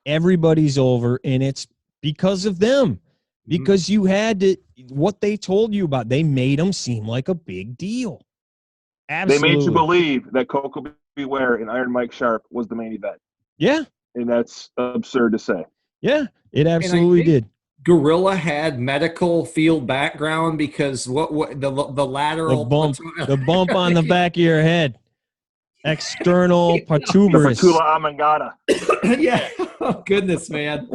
Everybody's over, and it's because of them. Because you had to, what they told you about, they made them seem like a big deal. Absolutely. They made you believe that Coco Beware and Iron Mike Sharp was the main event. Yeah. And that's absurd to say. Yeah, it absolutely did. Gorilla had medical field background because the lateral the bump on the back of your head. External protuberance. The Fatula Amangata. Yeah. Oh, goodness, man.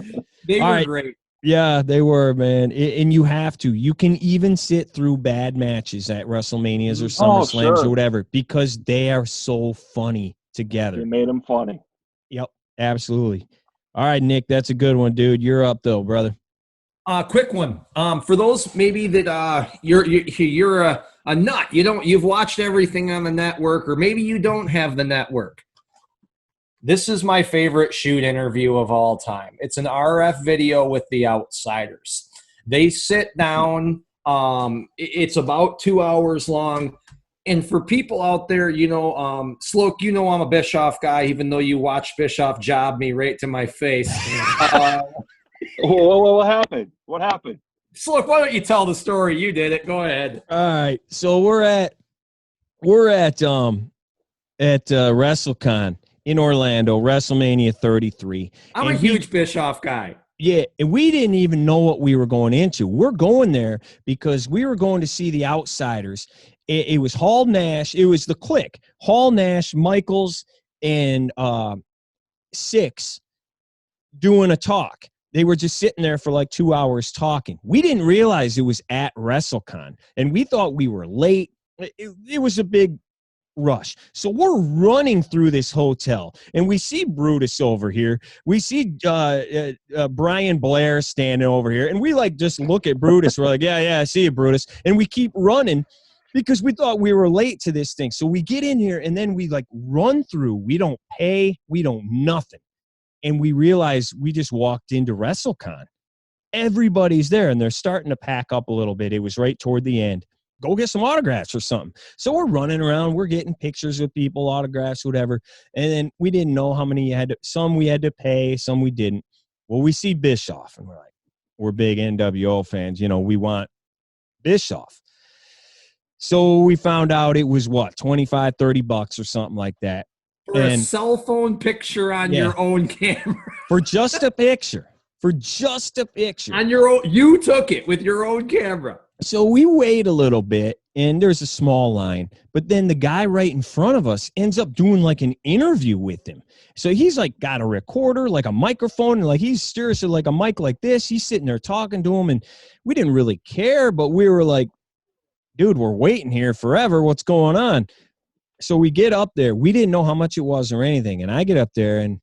They were great. Yeah, they were, man. And you have to. You can even sit through bad matches at WrestleManias or SummerSlams or whatever because they are so funny together. They made them funny. Yep, absolutely. All right, Nick, that's a good one, dude. You're up, though, brother. Quick one. For those maybe that you're a nut. You've watched everything on the network, or maybe you don't have the network. This is my favorite shoot interview of all time. It's an RF video with the Outsiders. They sit down. It's about 2 hours long. And for people out there, Sloke, I'm a Bischoff guy, even though you watch Bischoff job me right to my face. What happened? What happened? Slook, why don't you tell the story? You did it. Go ahead. All right. So we're at WrestleCon in Orlando, WrestleMania 33. I'm a huge Bischoff guy. Yeah, and we didn't even know what we were going into. We're going there because we were going to see the Outsiders. It was Hall Nash. It was the Clique. Hall Nash, Michaels, and Six doing a talk. They were just sitting there for like 2 hours talking. We didn't realize it was at WrestleCon, and we thought we were late. It was a big rush. So we're running through this hotel, and we see Brutus over here. We see Brian Blair standing over here, and we just look at Brutus. We're like, yeah, I see you, Brutus. And we keep running because we thought we were late to this thing. So we get in here, and then we run through. We don't pay. We don't nothing. And we realize we just walked into WrestleCon. Everybody's there, and they're starting to pack up a little bit. It was right toward the end. Go get some autographs or something. So we're running around. We're getting pictures with people, autographs, whatever. And then we didn't know how many some we had to pay, some we didn't. Well, we see Bischoff, and we're big NWO fans. We want Bischoff. So we found out it was $25, $30 or something like that. For a cell phone picture on your own camera. For just a picture. On your own, you took it with your own camera. So we wait a little bit, and there's a small line. But then the guy right in front of us ends up doing an interview with him. So he's got a recorder, a microphone, and he's seriously a mic like this. He's sitting there talking to him, and we didn't really care, but we were like, dude, we're waiting here forever. What's going on? So we get up there. We didn't know how much it was or anything. And I get up there, and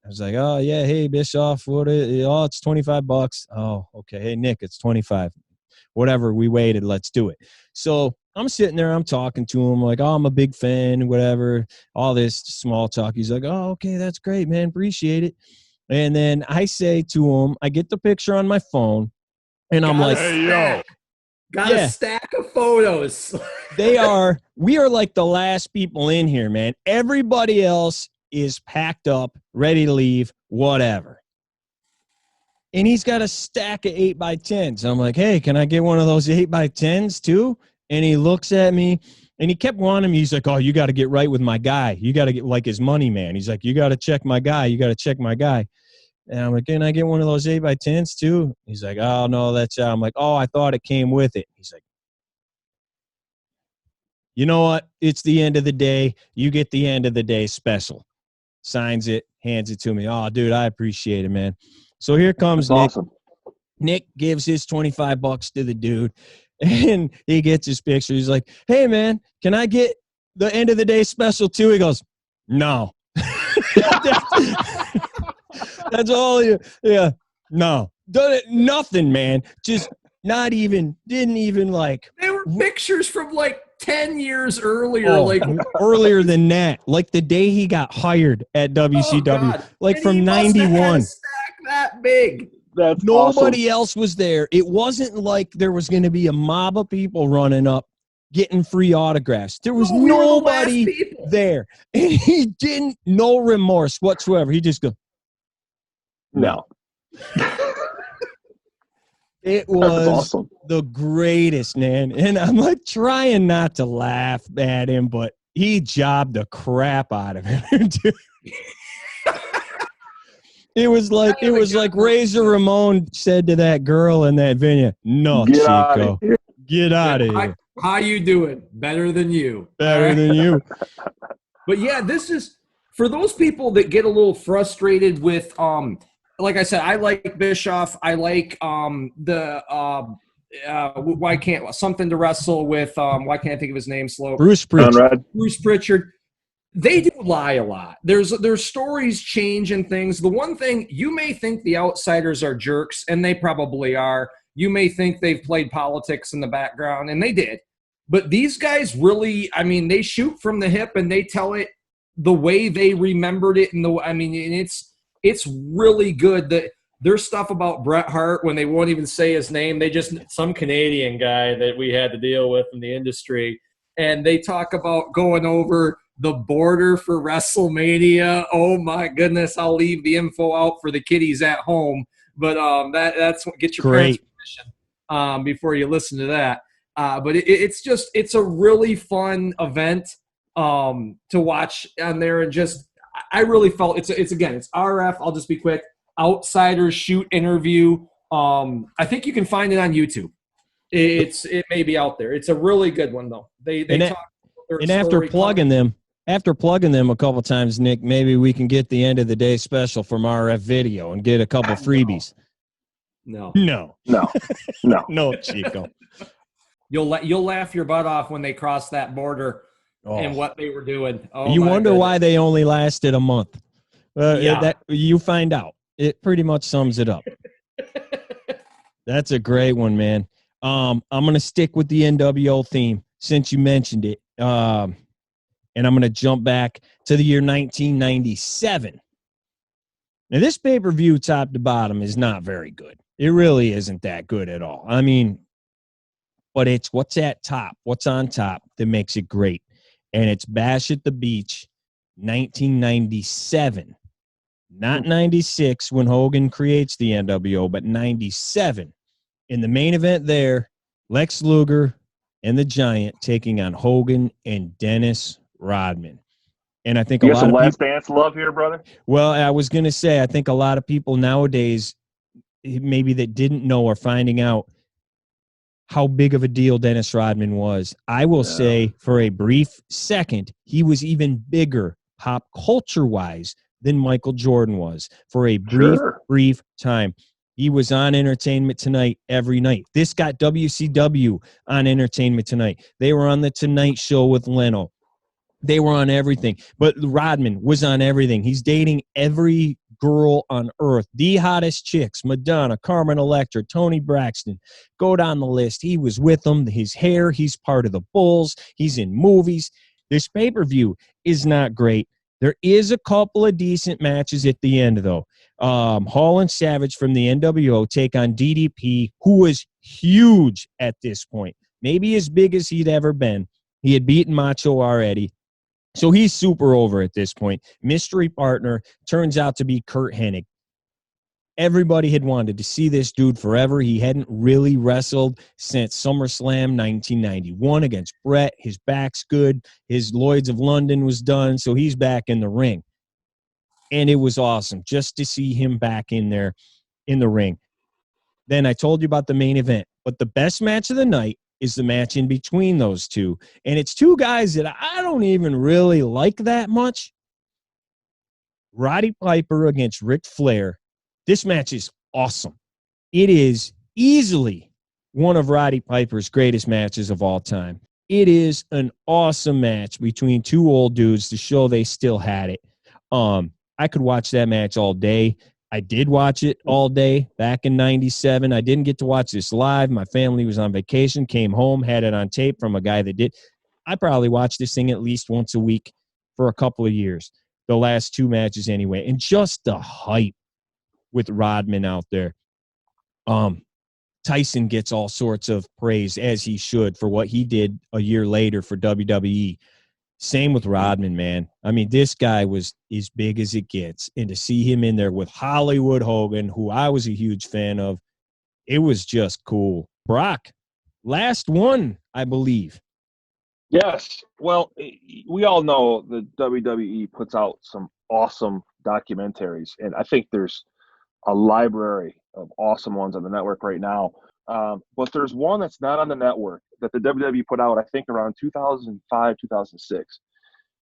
I was like, oh, yeah, hey, Bischoff, it's $25. Oh, okay. Hey, Nick, it's 25. Whatever, we waited, let's do it. So I'm sitting there, I'm talking to him, I'm a big fan, whatever, all this small talk. He's like, oh, okay, that's great, man, appreciate it. And then I say to him, I get the picture on my phone, and I'm like, hey, yo. Got a stack of photos. We are the last people in here, man. Everybody else is packed up, ready to leave, whatever. And he's got a stack of 8x10s. I'm like, hey, can I get one of those 8x10s too? And he looks at me, And he kept wanting me. He's like, oh, you got to get right with my guy. You got to get like his money man. He's like, you got to check my guy. You got to check my guy. And I'm like, can I get one of those 8x10s too? He's like, oh, no, that's, I'm like, oh, I thought it came with it. He's like, you know what? It's the end of the day. You get the end of the day special. Signs it, hands it to me. Oh, dude, I appreciate it, man. So here comes That's Nick. awesome. Nick gives his $25 to the dude, and he gets his picture. He's like, hey, man, can I get the end of the day special too? He goes, no. That's all you, yeah, no. Done it, nothing, man. Just not even, didn't even like. They were pictures from like 10 years earlier. Oh, like earlier than that. Like the day he got hired at WCW. Oh, like and from he must have had 91. a stack that big. That's Nobody awesome. else was there. It wasn't like there was going to be a mob of people running up getting free autographs. There was No, we were the nobody last people. there. And he didn't, no remorse whatsoever. He just goes, No. it That's was awesome. the greatest, man. And I'm like trying not to laugh at him, but he jobbed the crap out of him, dude. It was like Razor Ramon said to that girl in that venue, no, Get out of Chico, here. get out of here. How you doing? Better than you. Better than you. But yeah, this is for those people that get a little frustrated with like I said, I like Bischoff. I like why can't something to wrestle with why can't I think of his name slow? Bruce Pritchard. Conrad. Bruce Pritchard. They do lie a lot. There's stories change and things. The one thing, you may think the outsiders are jerks, and they probably are. You may think they've played politics in the background, and they did. But these guys really, I mean, they shoot from the hip and they tell it the way they remembered it. And it's really good. That there's stuff about Bret Hart when they won't even say his name. They just some Canadian guy that we had to deal with in the industry, and they talk about going over the border for WrestleMania. Oh my goodness! I'll leave the info out for the kiddies at home, but that's what get your parents' permission before you listen to that. But it's a really fun event to watch on there, and just I really felt it's RF. I'll just be quick. Outsiders shoot interview. I think you can find it on YouTube. It may be out there. It's a really good one though. They talk. And after plugging them a couple times, Nick, maybe we can get the end of the day special from RF Video and get a couple freebies. No, Chico. You'll laugh your butt off when they cross that border and what they were doing. Oh, you wonder why they only lasted a month. Yeah. That you find out. It pretty much sums it up. That's a great one, man. I'm going to stick with the NWO theme since you mentioned it. And I'm going to jump back to the year 1997. Now, this pay-per-view top to bottom is not very good. It really isn't that good at all. I mean, but it's what's at top, what's on top that makes it great. And it's Bash at the Beach, 1997. Not 96 when Hogan creates the NWO, but 97. In the main event there, Lex Luger and the Giant taking on Hogan and Dennis Rodman. And I think you a got lot some of last people, dance love here, brother. well, I was going to say, I think a lot of people nowadays, maybe that didn't know are finding out how big of a deal Dennis Rodman was. I will say for a brief second, he was even bigger pop culture-wise than Michael Jordan was for a brief time. He was on Entertainment Tonight every night. This got WCW on Entertainment Tonight. They were on The Tonight Show with Leno. They were on everything. But Rodman was on everything. He's dating every girl on earth. The hottest chicks, Madonna, Carmen Electra, Toni Braxton. Go down the list. He was with them. His hair, he's part of the Bulls. He's in movies. This pay-per-view is not great. There is a couple of decent matches at the end, though. Hall and Savage from the NWO take on DDP, who was huge at this point. Maybe as big as he'd ever been. He had beaten Macho already. So he's super over at this point. Mystery partner turns out to be Kurt Hennig. Everybody had wanted to see this dude forever. He hadn't really wrestled since SummerSlam 1991 against Brett. His back's good. His Lloyds of London was done, so he's back in the ring. And it was awesome just to see him back in there in the ring. Then I told you about the main event, but the best match of the night is the match in between those two. And it's two guys that I don't even really like that much. Roddy Piper against Ric Flair. This match is awesome. It is easily one of Roddy Piper's greatest matches of all time. It is an awesome match between two old dudes to show they still had it. I could watch that match all day. I did watch it all day back in 97. I didn't get to watch this live. My family was on vacation, came home, had it on tape from a guy that did. I probably watched this thing at least once a week for a couple of years, the last two matches anyway. And just the hype with Rodman out there. Tyson gets all sorts of praise, as he should, for what he did a year later for WWE. Same with Rodman, man. I mean, this guy was as big as it gets. And to see him in there with Hollywood Hogan, who I was a huge fan of, it was just cool. Brock, last one, I believe. Yes. Well, we all know the WWE puts out some awesome documentaries, and I think there's a library of awesome ones on the network right now. But there's one that's not on the network that the WWE put out, I think, around 2005, 2006.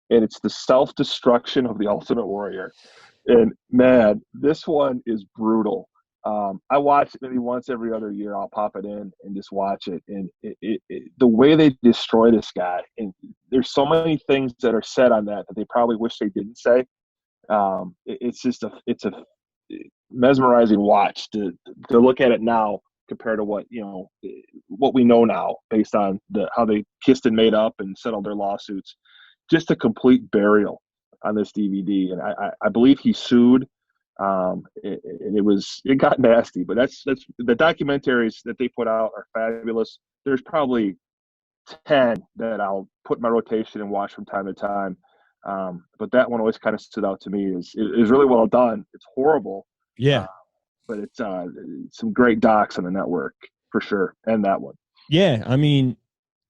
And it's the self-destruction of the Ultimate Warrior. And, man, this one is brutal. I watch it maybe once every other year. I'll pop it in and just watch it. And the way they destroy this guy, and there's so many things that are said on that they probably wish they didn't say. It's just it's a mesmerizing watch to look at it now compared to what we know now based on how they kissed and made up and settled their lawsuits. Just a complete burial on this DVD, and I believe he sued. And it got nasty, but that's the documentaries that they put out are fabulous. There's probably 10 that I'll put in my rotation and watch from time to time. But that one always kind of stood out to me. Is really well done. It's horrible. Yeah. But it's some great docs on the network for sure. And that one. Yeah. I mean,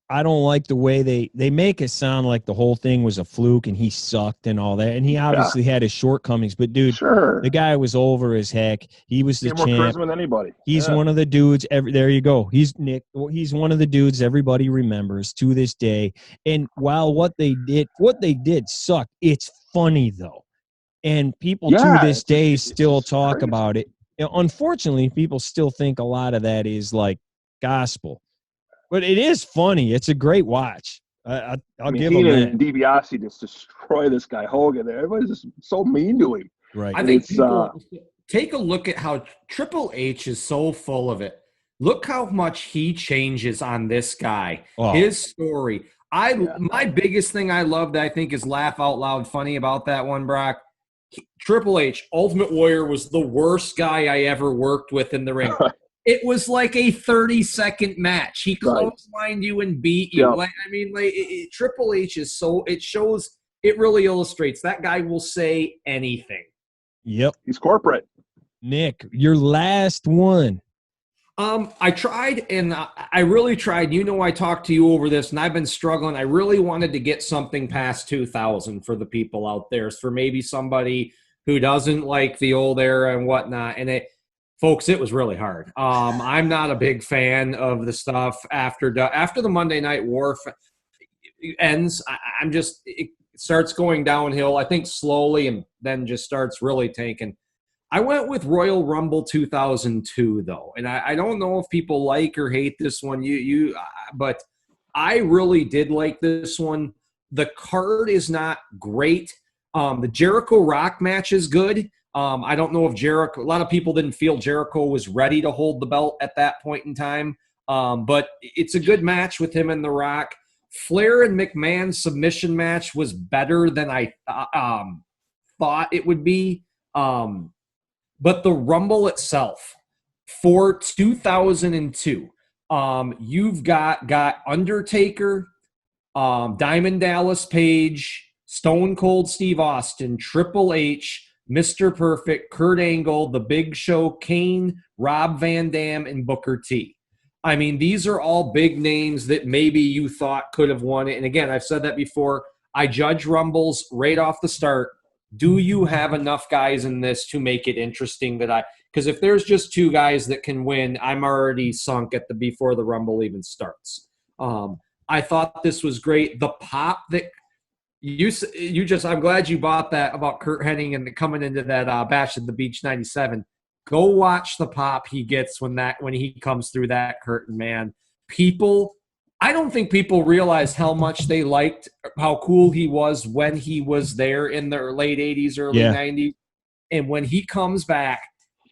I don't like the way they make it sound like the whole thing was a fluke and he sucked and all that. And he obviously had his shortcomings, but dude, sure, the guy was over as heck. He was the champ. More charisma than anybody. He's one of the dudes. There you go. He's Nick. He's one of the dudes everybody remembers to this day. And while what they did sucked, it's funny though. And people to this day still talk crazy about it. Unfortunately, people still think a lot of that is like gospel. But it is funny. It's a great watch. I'll give him that. And DiBiase just destroy this guy Hogan. Everybody's just so mean to him. Right. I think people take a look at how Triple H is so full of it. Look how much he changes on this guy. Oh. His story. My biggest thing I love that I think is laugh out loud funny about that one, Brock. Triple H, Ultimate Warrior, was the worst guy I ever worked with in the ring. It was like a 30-second match. He clotheslined you and beat you. Yep. Triple H is so – it really illustrates that guy will say anything. Yep. He's corporate. Nick, your last one. I tried, and I really tried. I talked to you over this, and I've been struggling. I really wanted to get something past 2000 for the people out there, for maybe somebody who doesn't like the old era and whatnot. And folks, it was really hard. I'm not a big fan of the stuff after the Monday Night War ends. It starts going downhill, I think slowly, and then just starts really tanking. I went with Royal Rumble 2002, though, and I don't know if people like or hate this one. But I really did like this one. The card is not great. The Jericho Rock match is good. I don't know if Jericho – a lot of people didn't feel Jericho was ready to hold the belt at that point in time. But it's a good match with him and The Rock. Flair and McMahon's submission match was better than I thought it would be. But the Rumble itself for 2002, you've got Undertaker, Diamond Dallas Page, Stone Cold Steve Austin, Triple H, Mr. Perfect, Kurt Angle, The Big Show, Kane, Rob Van Dam, and Booker T. I mean, these are all big names that maybe you thought could have won it. And again, I've said that before. I judge Rumbles right off the start. Do you have enough guys in this to make it interesting? Because if there's just two guys that can win, I'm already sunk before the Rumble even starts. I thought this was great. The pop that I'm glad you bought that about Kurt Hennig and coming into that Bash at the Beach 97. Go watch the pop he gets when he comes through that curtain, man. I don't think people realize how much they liked how cool he was when he was there in the late 80s, early 90s. And when he comes back,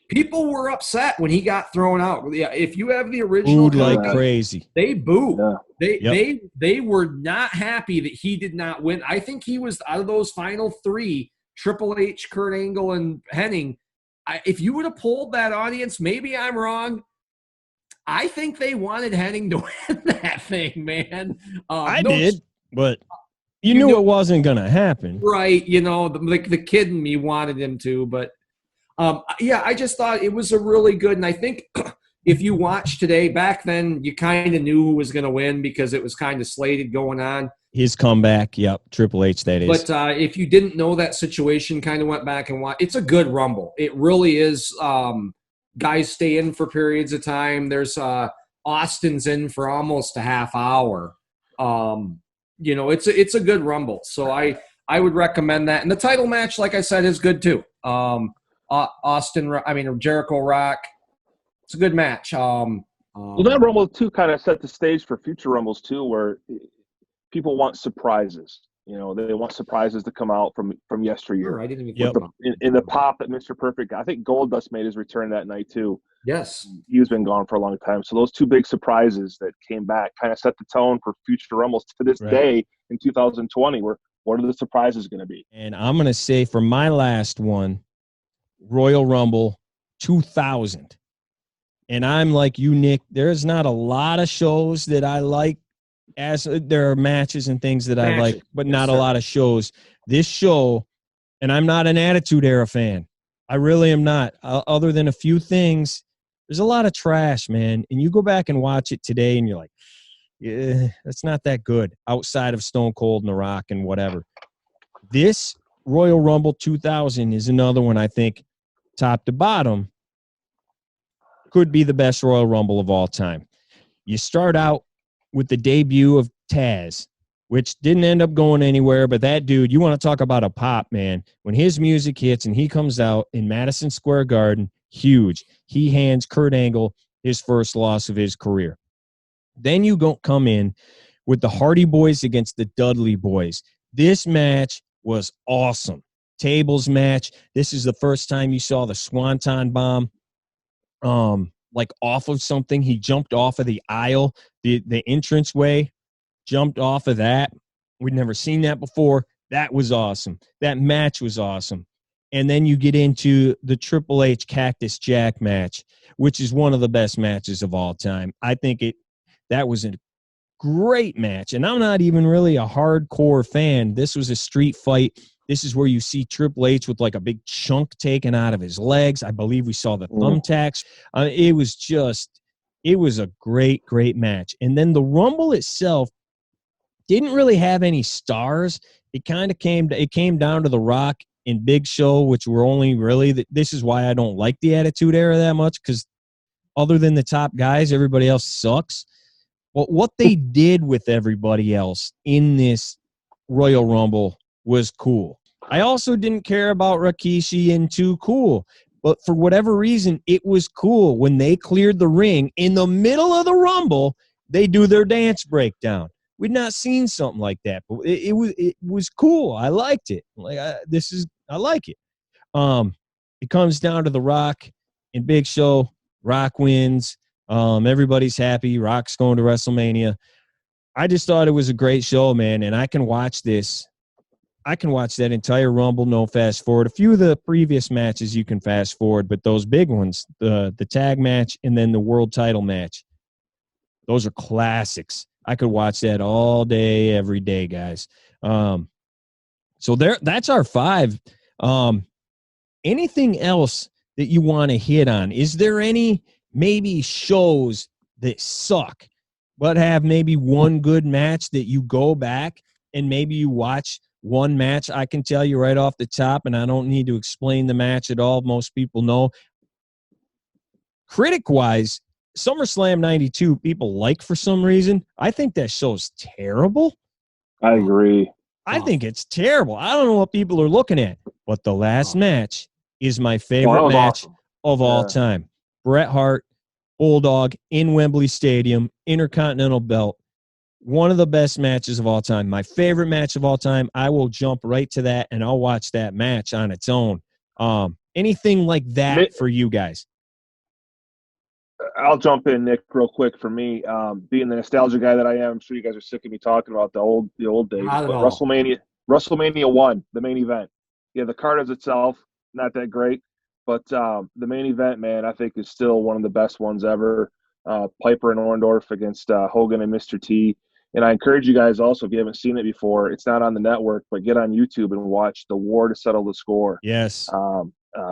people were upset when he got thrown out. Yeah, if you have the original, booed like crazy. They booed. Yeah. They were not happy that he did not win. I think he was out of those final three, Triple H, Kurt Angle, and Hennig. If you would have polled that audience, maybe I'm wrong. I think they wanted Hennig to win that thing, man. I did, but you knew it wasn't going to happen. Right. The kid in me wanted him to, but I just thought it was a really good. And I think if you watch today, back then, you kind of knew who was going to win because it was kind of slated going on. His comeback, yep, Triple H, that is. But if you didn't know that situation, kind of went back and watched. It's a good Rumble. It really is. Guys stay in for periods of time. There's Austin's in for almost a half hour. It's a good Rumble. So I would recommend that. And the title match, like I said, is good too. Jericho Rock. It's a good match. Well, that Rumble too kind of set the stage for future Rumbles too, where people want surprises. They want surprises to come out from yesteryear. Sure, I didn't even think in the pop that Mr. Perfect, I think Goldust made his return that night too. Yes. He's been gone for a long time. So those two big surprises that came back kind of set the tone for future Rumbles to this day in 2020, where what are the surprises going to be? And I'm going to say for my last one, Royal Rumble 2000. And I'm like you, Nick, there's not a lot of shows that I like. As there are matches and things that I like, but not a lot of shows. This show, and I'm not an Attitude Era fan. I really am not. Other than a few things, there's a lot of trash, man. And you go back and watch it today, and you're like, yeah, that's not that good outside of Stone Cold and The Rock and whatever. This Royal Rumble 2000 is another one I think, top to bottom, could be the best Royal Rumble of all time. You start out with the debut of Taz, which didn't end up going anywhere, but that dude, you want to talk about a pop, man. When his music hits and he comes out in Madison Square Garden, huge. He hands Kurt Angle his first loss of his career. Then you come in with the Hardy Boys against the Dudley Boys. This match was awesome. Tables match. This is the first time you saw the Swanton Bomb. Like off of something. He jumped off of the aisle, the entranceway, jumped off of that. We'd never seen that before. That was awesome. That match was awesome. And then you get into the Triple H Cactus Jack match, which is one of the best matches of all time. I think that was a great match. And I'm not even really a hardcore fan. This was a street fight. This is where you see Triple H with like a big chunk taken out of his legs. I believe we saw the thumbtacks. It was a great, great match. And then the Rumble itself didn't really have any stars. It kind of came down to The Rock and Big Show, which were only really, this is why I don't like the Attitude Era that much, because other than the top guys, everybody else sucks. But what they did with everybody else in this Royal Rumble was cool. I also didn't care about Rikishi and Too Cool, but for whatever reason, it was cool when they cleared the ring in the middle of the Rumble. They do their dance breakdown. We'd not seen something like that, but it was cool. I liked it. I like it. It comes down to The Rock and Big Show. Rock wins. Everybody's happy. Rock's going to WrestleMania. I just thought it was a great show, man, and I can watch this. I can watch that entire Rumble, no fast forward. A few of the previous matches you can fast forward, but those big ones, the tag match and then the world title match, those are classics. I could watch that all day, every day, guys. So that's our 5. anything else that you want to hit on? Is there any maybe shows that suck but have maybe one good match that you go back and maybe you watch one match? I can tell you right off the top, and I don't need to explain the match at all. Most people know. Critic-wise, SummerSlam 92 people like for some reason. I think that show's terrible. I agree. I think it's terrible. I don't know what people are looking at, but the last match is my favorite match of all time. Bret Hart, Bulldog in Wembley Stadium, Intercontinental Belt. One of the best matches of all time. My favorite match of all time. I will jump right to that, and I'll watch that match on its own. Anything like that for you guys? I'll jump in, Nick, real quick. For me, being the nostalgia guy that I am, I'm sure you guys are sick of me talking about the old days. But WrestleMania 1, the main event. Yeah, the card as itself, not that great. But the main event, man, I think is still one of the best ones ever. Piper and Orndorff against Hogan and Mr. T. And I encourage you guys also, if you haven't seen it before, it's not on the network, but get on YouTube and watch The War to Settle the Score. Yes.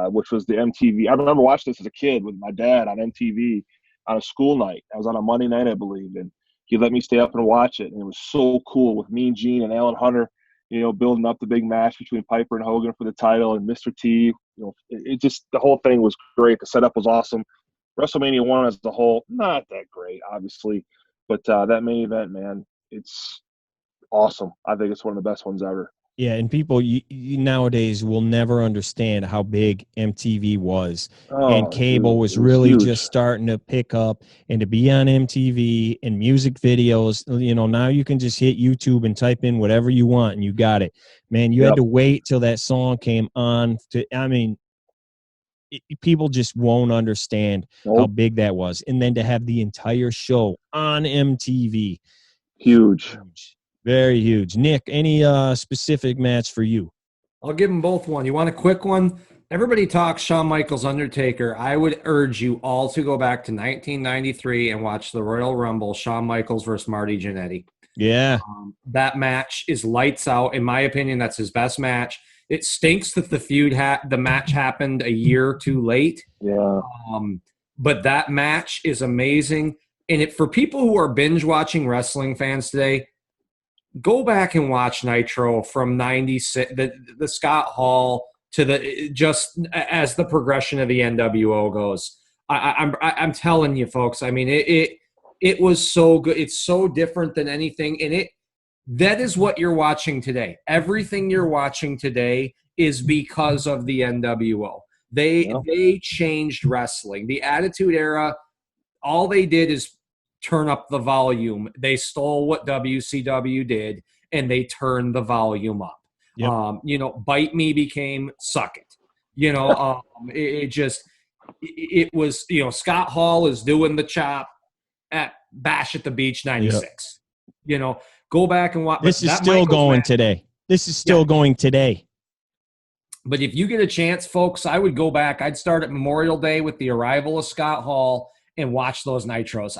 Which was the MTV. I remember watching this as a kid with my dad on MTV on a school night. I was on a Monday night, I believe, and he let me stay up and watch it. And it was so cool with Mean Gene and Alan Hunter, building up the big match between Piper and Hogan for the title, and Mr. T. It just, the whole thing was great. The setup was awesome. WrestleMania 1 as a whole, not that great, obviously, but that main event, man, it's awesome. I think it's one of the best ones ever. Yeah, and people you nowadays will never understand how big MTV was. And cable was really huge. Just starting to pick up, and to be on MTV and music videos, now you can just hit YouTube and type in whatever you want and you got it. Man, you had to wait till that song came on. People just won't understand how big that was. And then to have the entire show on MTV. Huge. Very huge. Nick, any specific match for you? I'll give them both one. You want a quick one? Everybody talks Shawn Michaels Undertaker. I would urge you all to go back to 1993 and watch the Royal Rumble, Shawn Michaels versus Marty Jannetty. Yeah. That match is lights out. In my opinion, that's his best match. It stinks that the match happened a year too late. Yeah. But that match is amazing. And for people who are binge watching wrestling fans today, go back and watch Nitro from 96, the Scott Hall to just as the progression of the NWO goes. I'm telling you, folks. I mean, it was so good. It's so different than anything, and that is what you're watching today. Everything you're watching today is because of the NWO. They changed wrestling. The Attitude Era, all they did is turn up the volume. They stole what WCW did, and they turned the volume up. Yep. Bite Me became Suck It. It was, Scott Hall is doing the chop at Bash at the Beach 96. Yep. Go back and watch. This is still going today. This is still going today. But if you get a chance, folks, I would go back. I'd start at Memorial Day with the arrival of Scott Hall and watch those Nitros.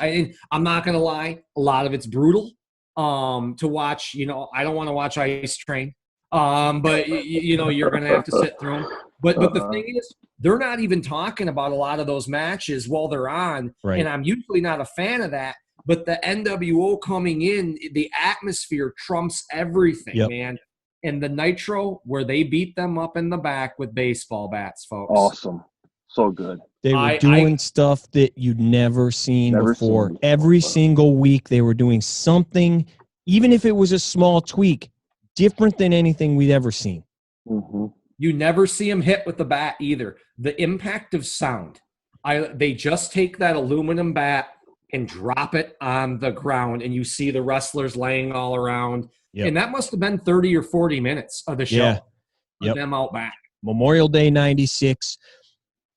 I'm not going to lie. A lot of it's brutal to watch. I don't want to watch Ice Train. But, you're going to have to sit through them. But the thing is, they're not even talking about a lot of those matches while they're on. Right. And I'm usually not a fan of that. But the NWO coming in, the atmosphere trumps everything, man. And the Nitro, where they beat them up in the back with baseball bats, folks. Awesome. So good. They were doing stuff that you'd never seen before. Every single week they were doing something, even if it was a small tweak, different than anything we'd ever seen. Mm-hmm. You never see them hit with the bat either. The impact of sound. They just take that aluminum bat and drop it on the ground, and you see the wrestlers laying all around. Yep. And that must have been 30 or 40 minutes of the show. Yeah. Them out back. Memorial Day 96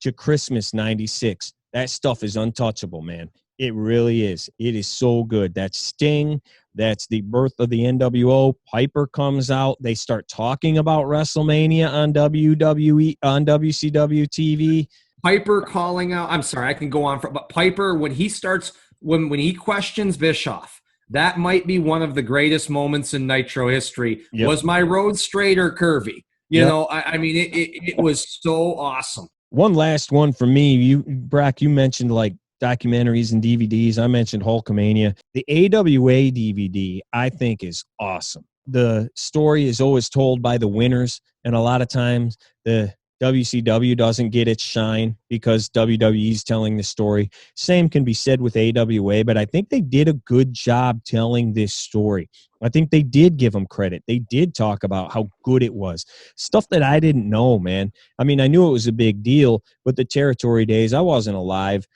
to Christmas 96. That stuff is untouchable, man. It really is. It is so good. That's Sting. That's the birth of the NWO. Piper comes out. They start talking about WrestleMania on WWE, on WCW TV. Piper calling out. I'm sorry, I can go on but Piper, when he starts, when he questions Bischoff, that might be one of the greatest moments in Nitro history. Yep. Was my road straight or curvy? You know, I mean, it was so awesome. One last one for me. Brock, you mentioned like documentaries and DVDs. I mentioned Hulkamania. The AWA DVD, I think, is awesome. The story is always told by the winners, and a lot of times the WCW doesn't get its shine because WWE is telling the story. Same can be said with AWA, but I think they did a good job telling this story. I think they did give them credit. They did talk about how good it was. Stuff that I didn't know, man. I mean, I knew it was a big deal, but the territory days, I wasn't alive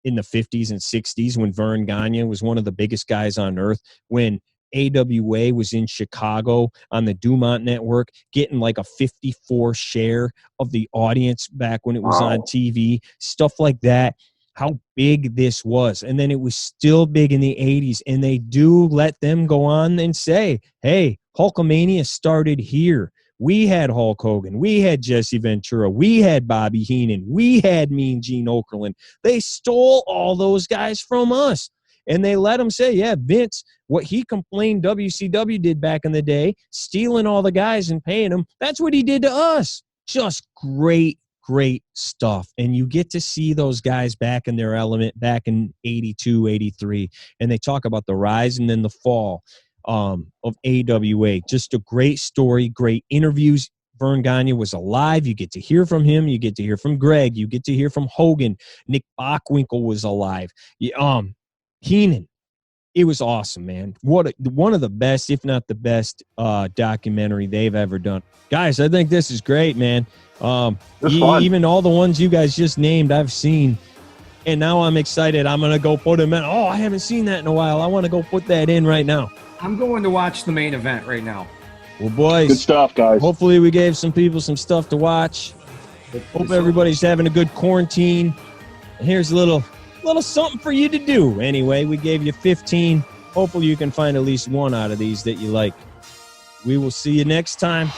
in the 50s and 60s when Vern Gagne was one of the biggest guys on earth, when AWA was in Chicago on the Dumont Network, getting like a 54 share of the audience back when it was on TV, stuff like that, how big this was. And then it was still big in the 80s, and they do let them go on and say, hey, Hulkamania started here. We had Hulk Hogan. We had Jesse Ventura. We had Bobby Heenan. We had Mean Gene Okerlund. They stole all those guys from us. And they let him say, yeah, Vince, what he complained WCW did back in the day, stealing all the guys and paying them, that's what he did to us. Just great, great stuff. And you get to see those guys back in their element back in 82, 83. And they talk about the rise and then the fall of AWA. Just a great story, great interviews. Vern Gagne was alive. You get to hear from him. You get to hear from Greg. You get to hear from Hogan. Nick Bockwinkel was alive. Heenan. It was awesome, man. One of the best, if not the best, documentary they've ever done. Guys, I think this is great, man. Even all the ones you guys just named, I've seen. And now I'm excited. I'm going to go put them in. Oh, I haven't seen that in a while. I want to go put that in right now. I'm going to watch the main event right now. Well, boys. Good stuff, guys. Hopefully we gave some people some stuff to watch. Hope everybody's having a good quarantine. And here's a little something for you to do. Anyway, we gave you 15. Hopefully you can find at least one out of these that you like. We will see you next time.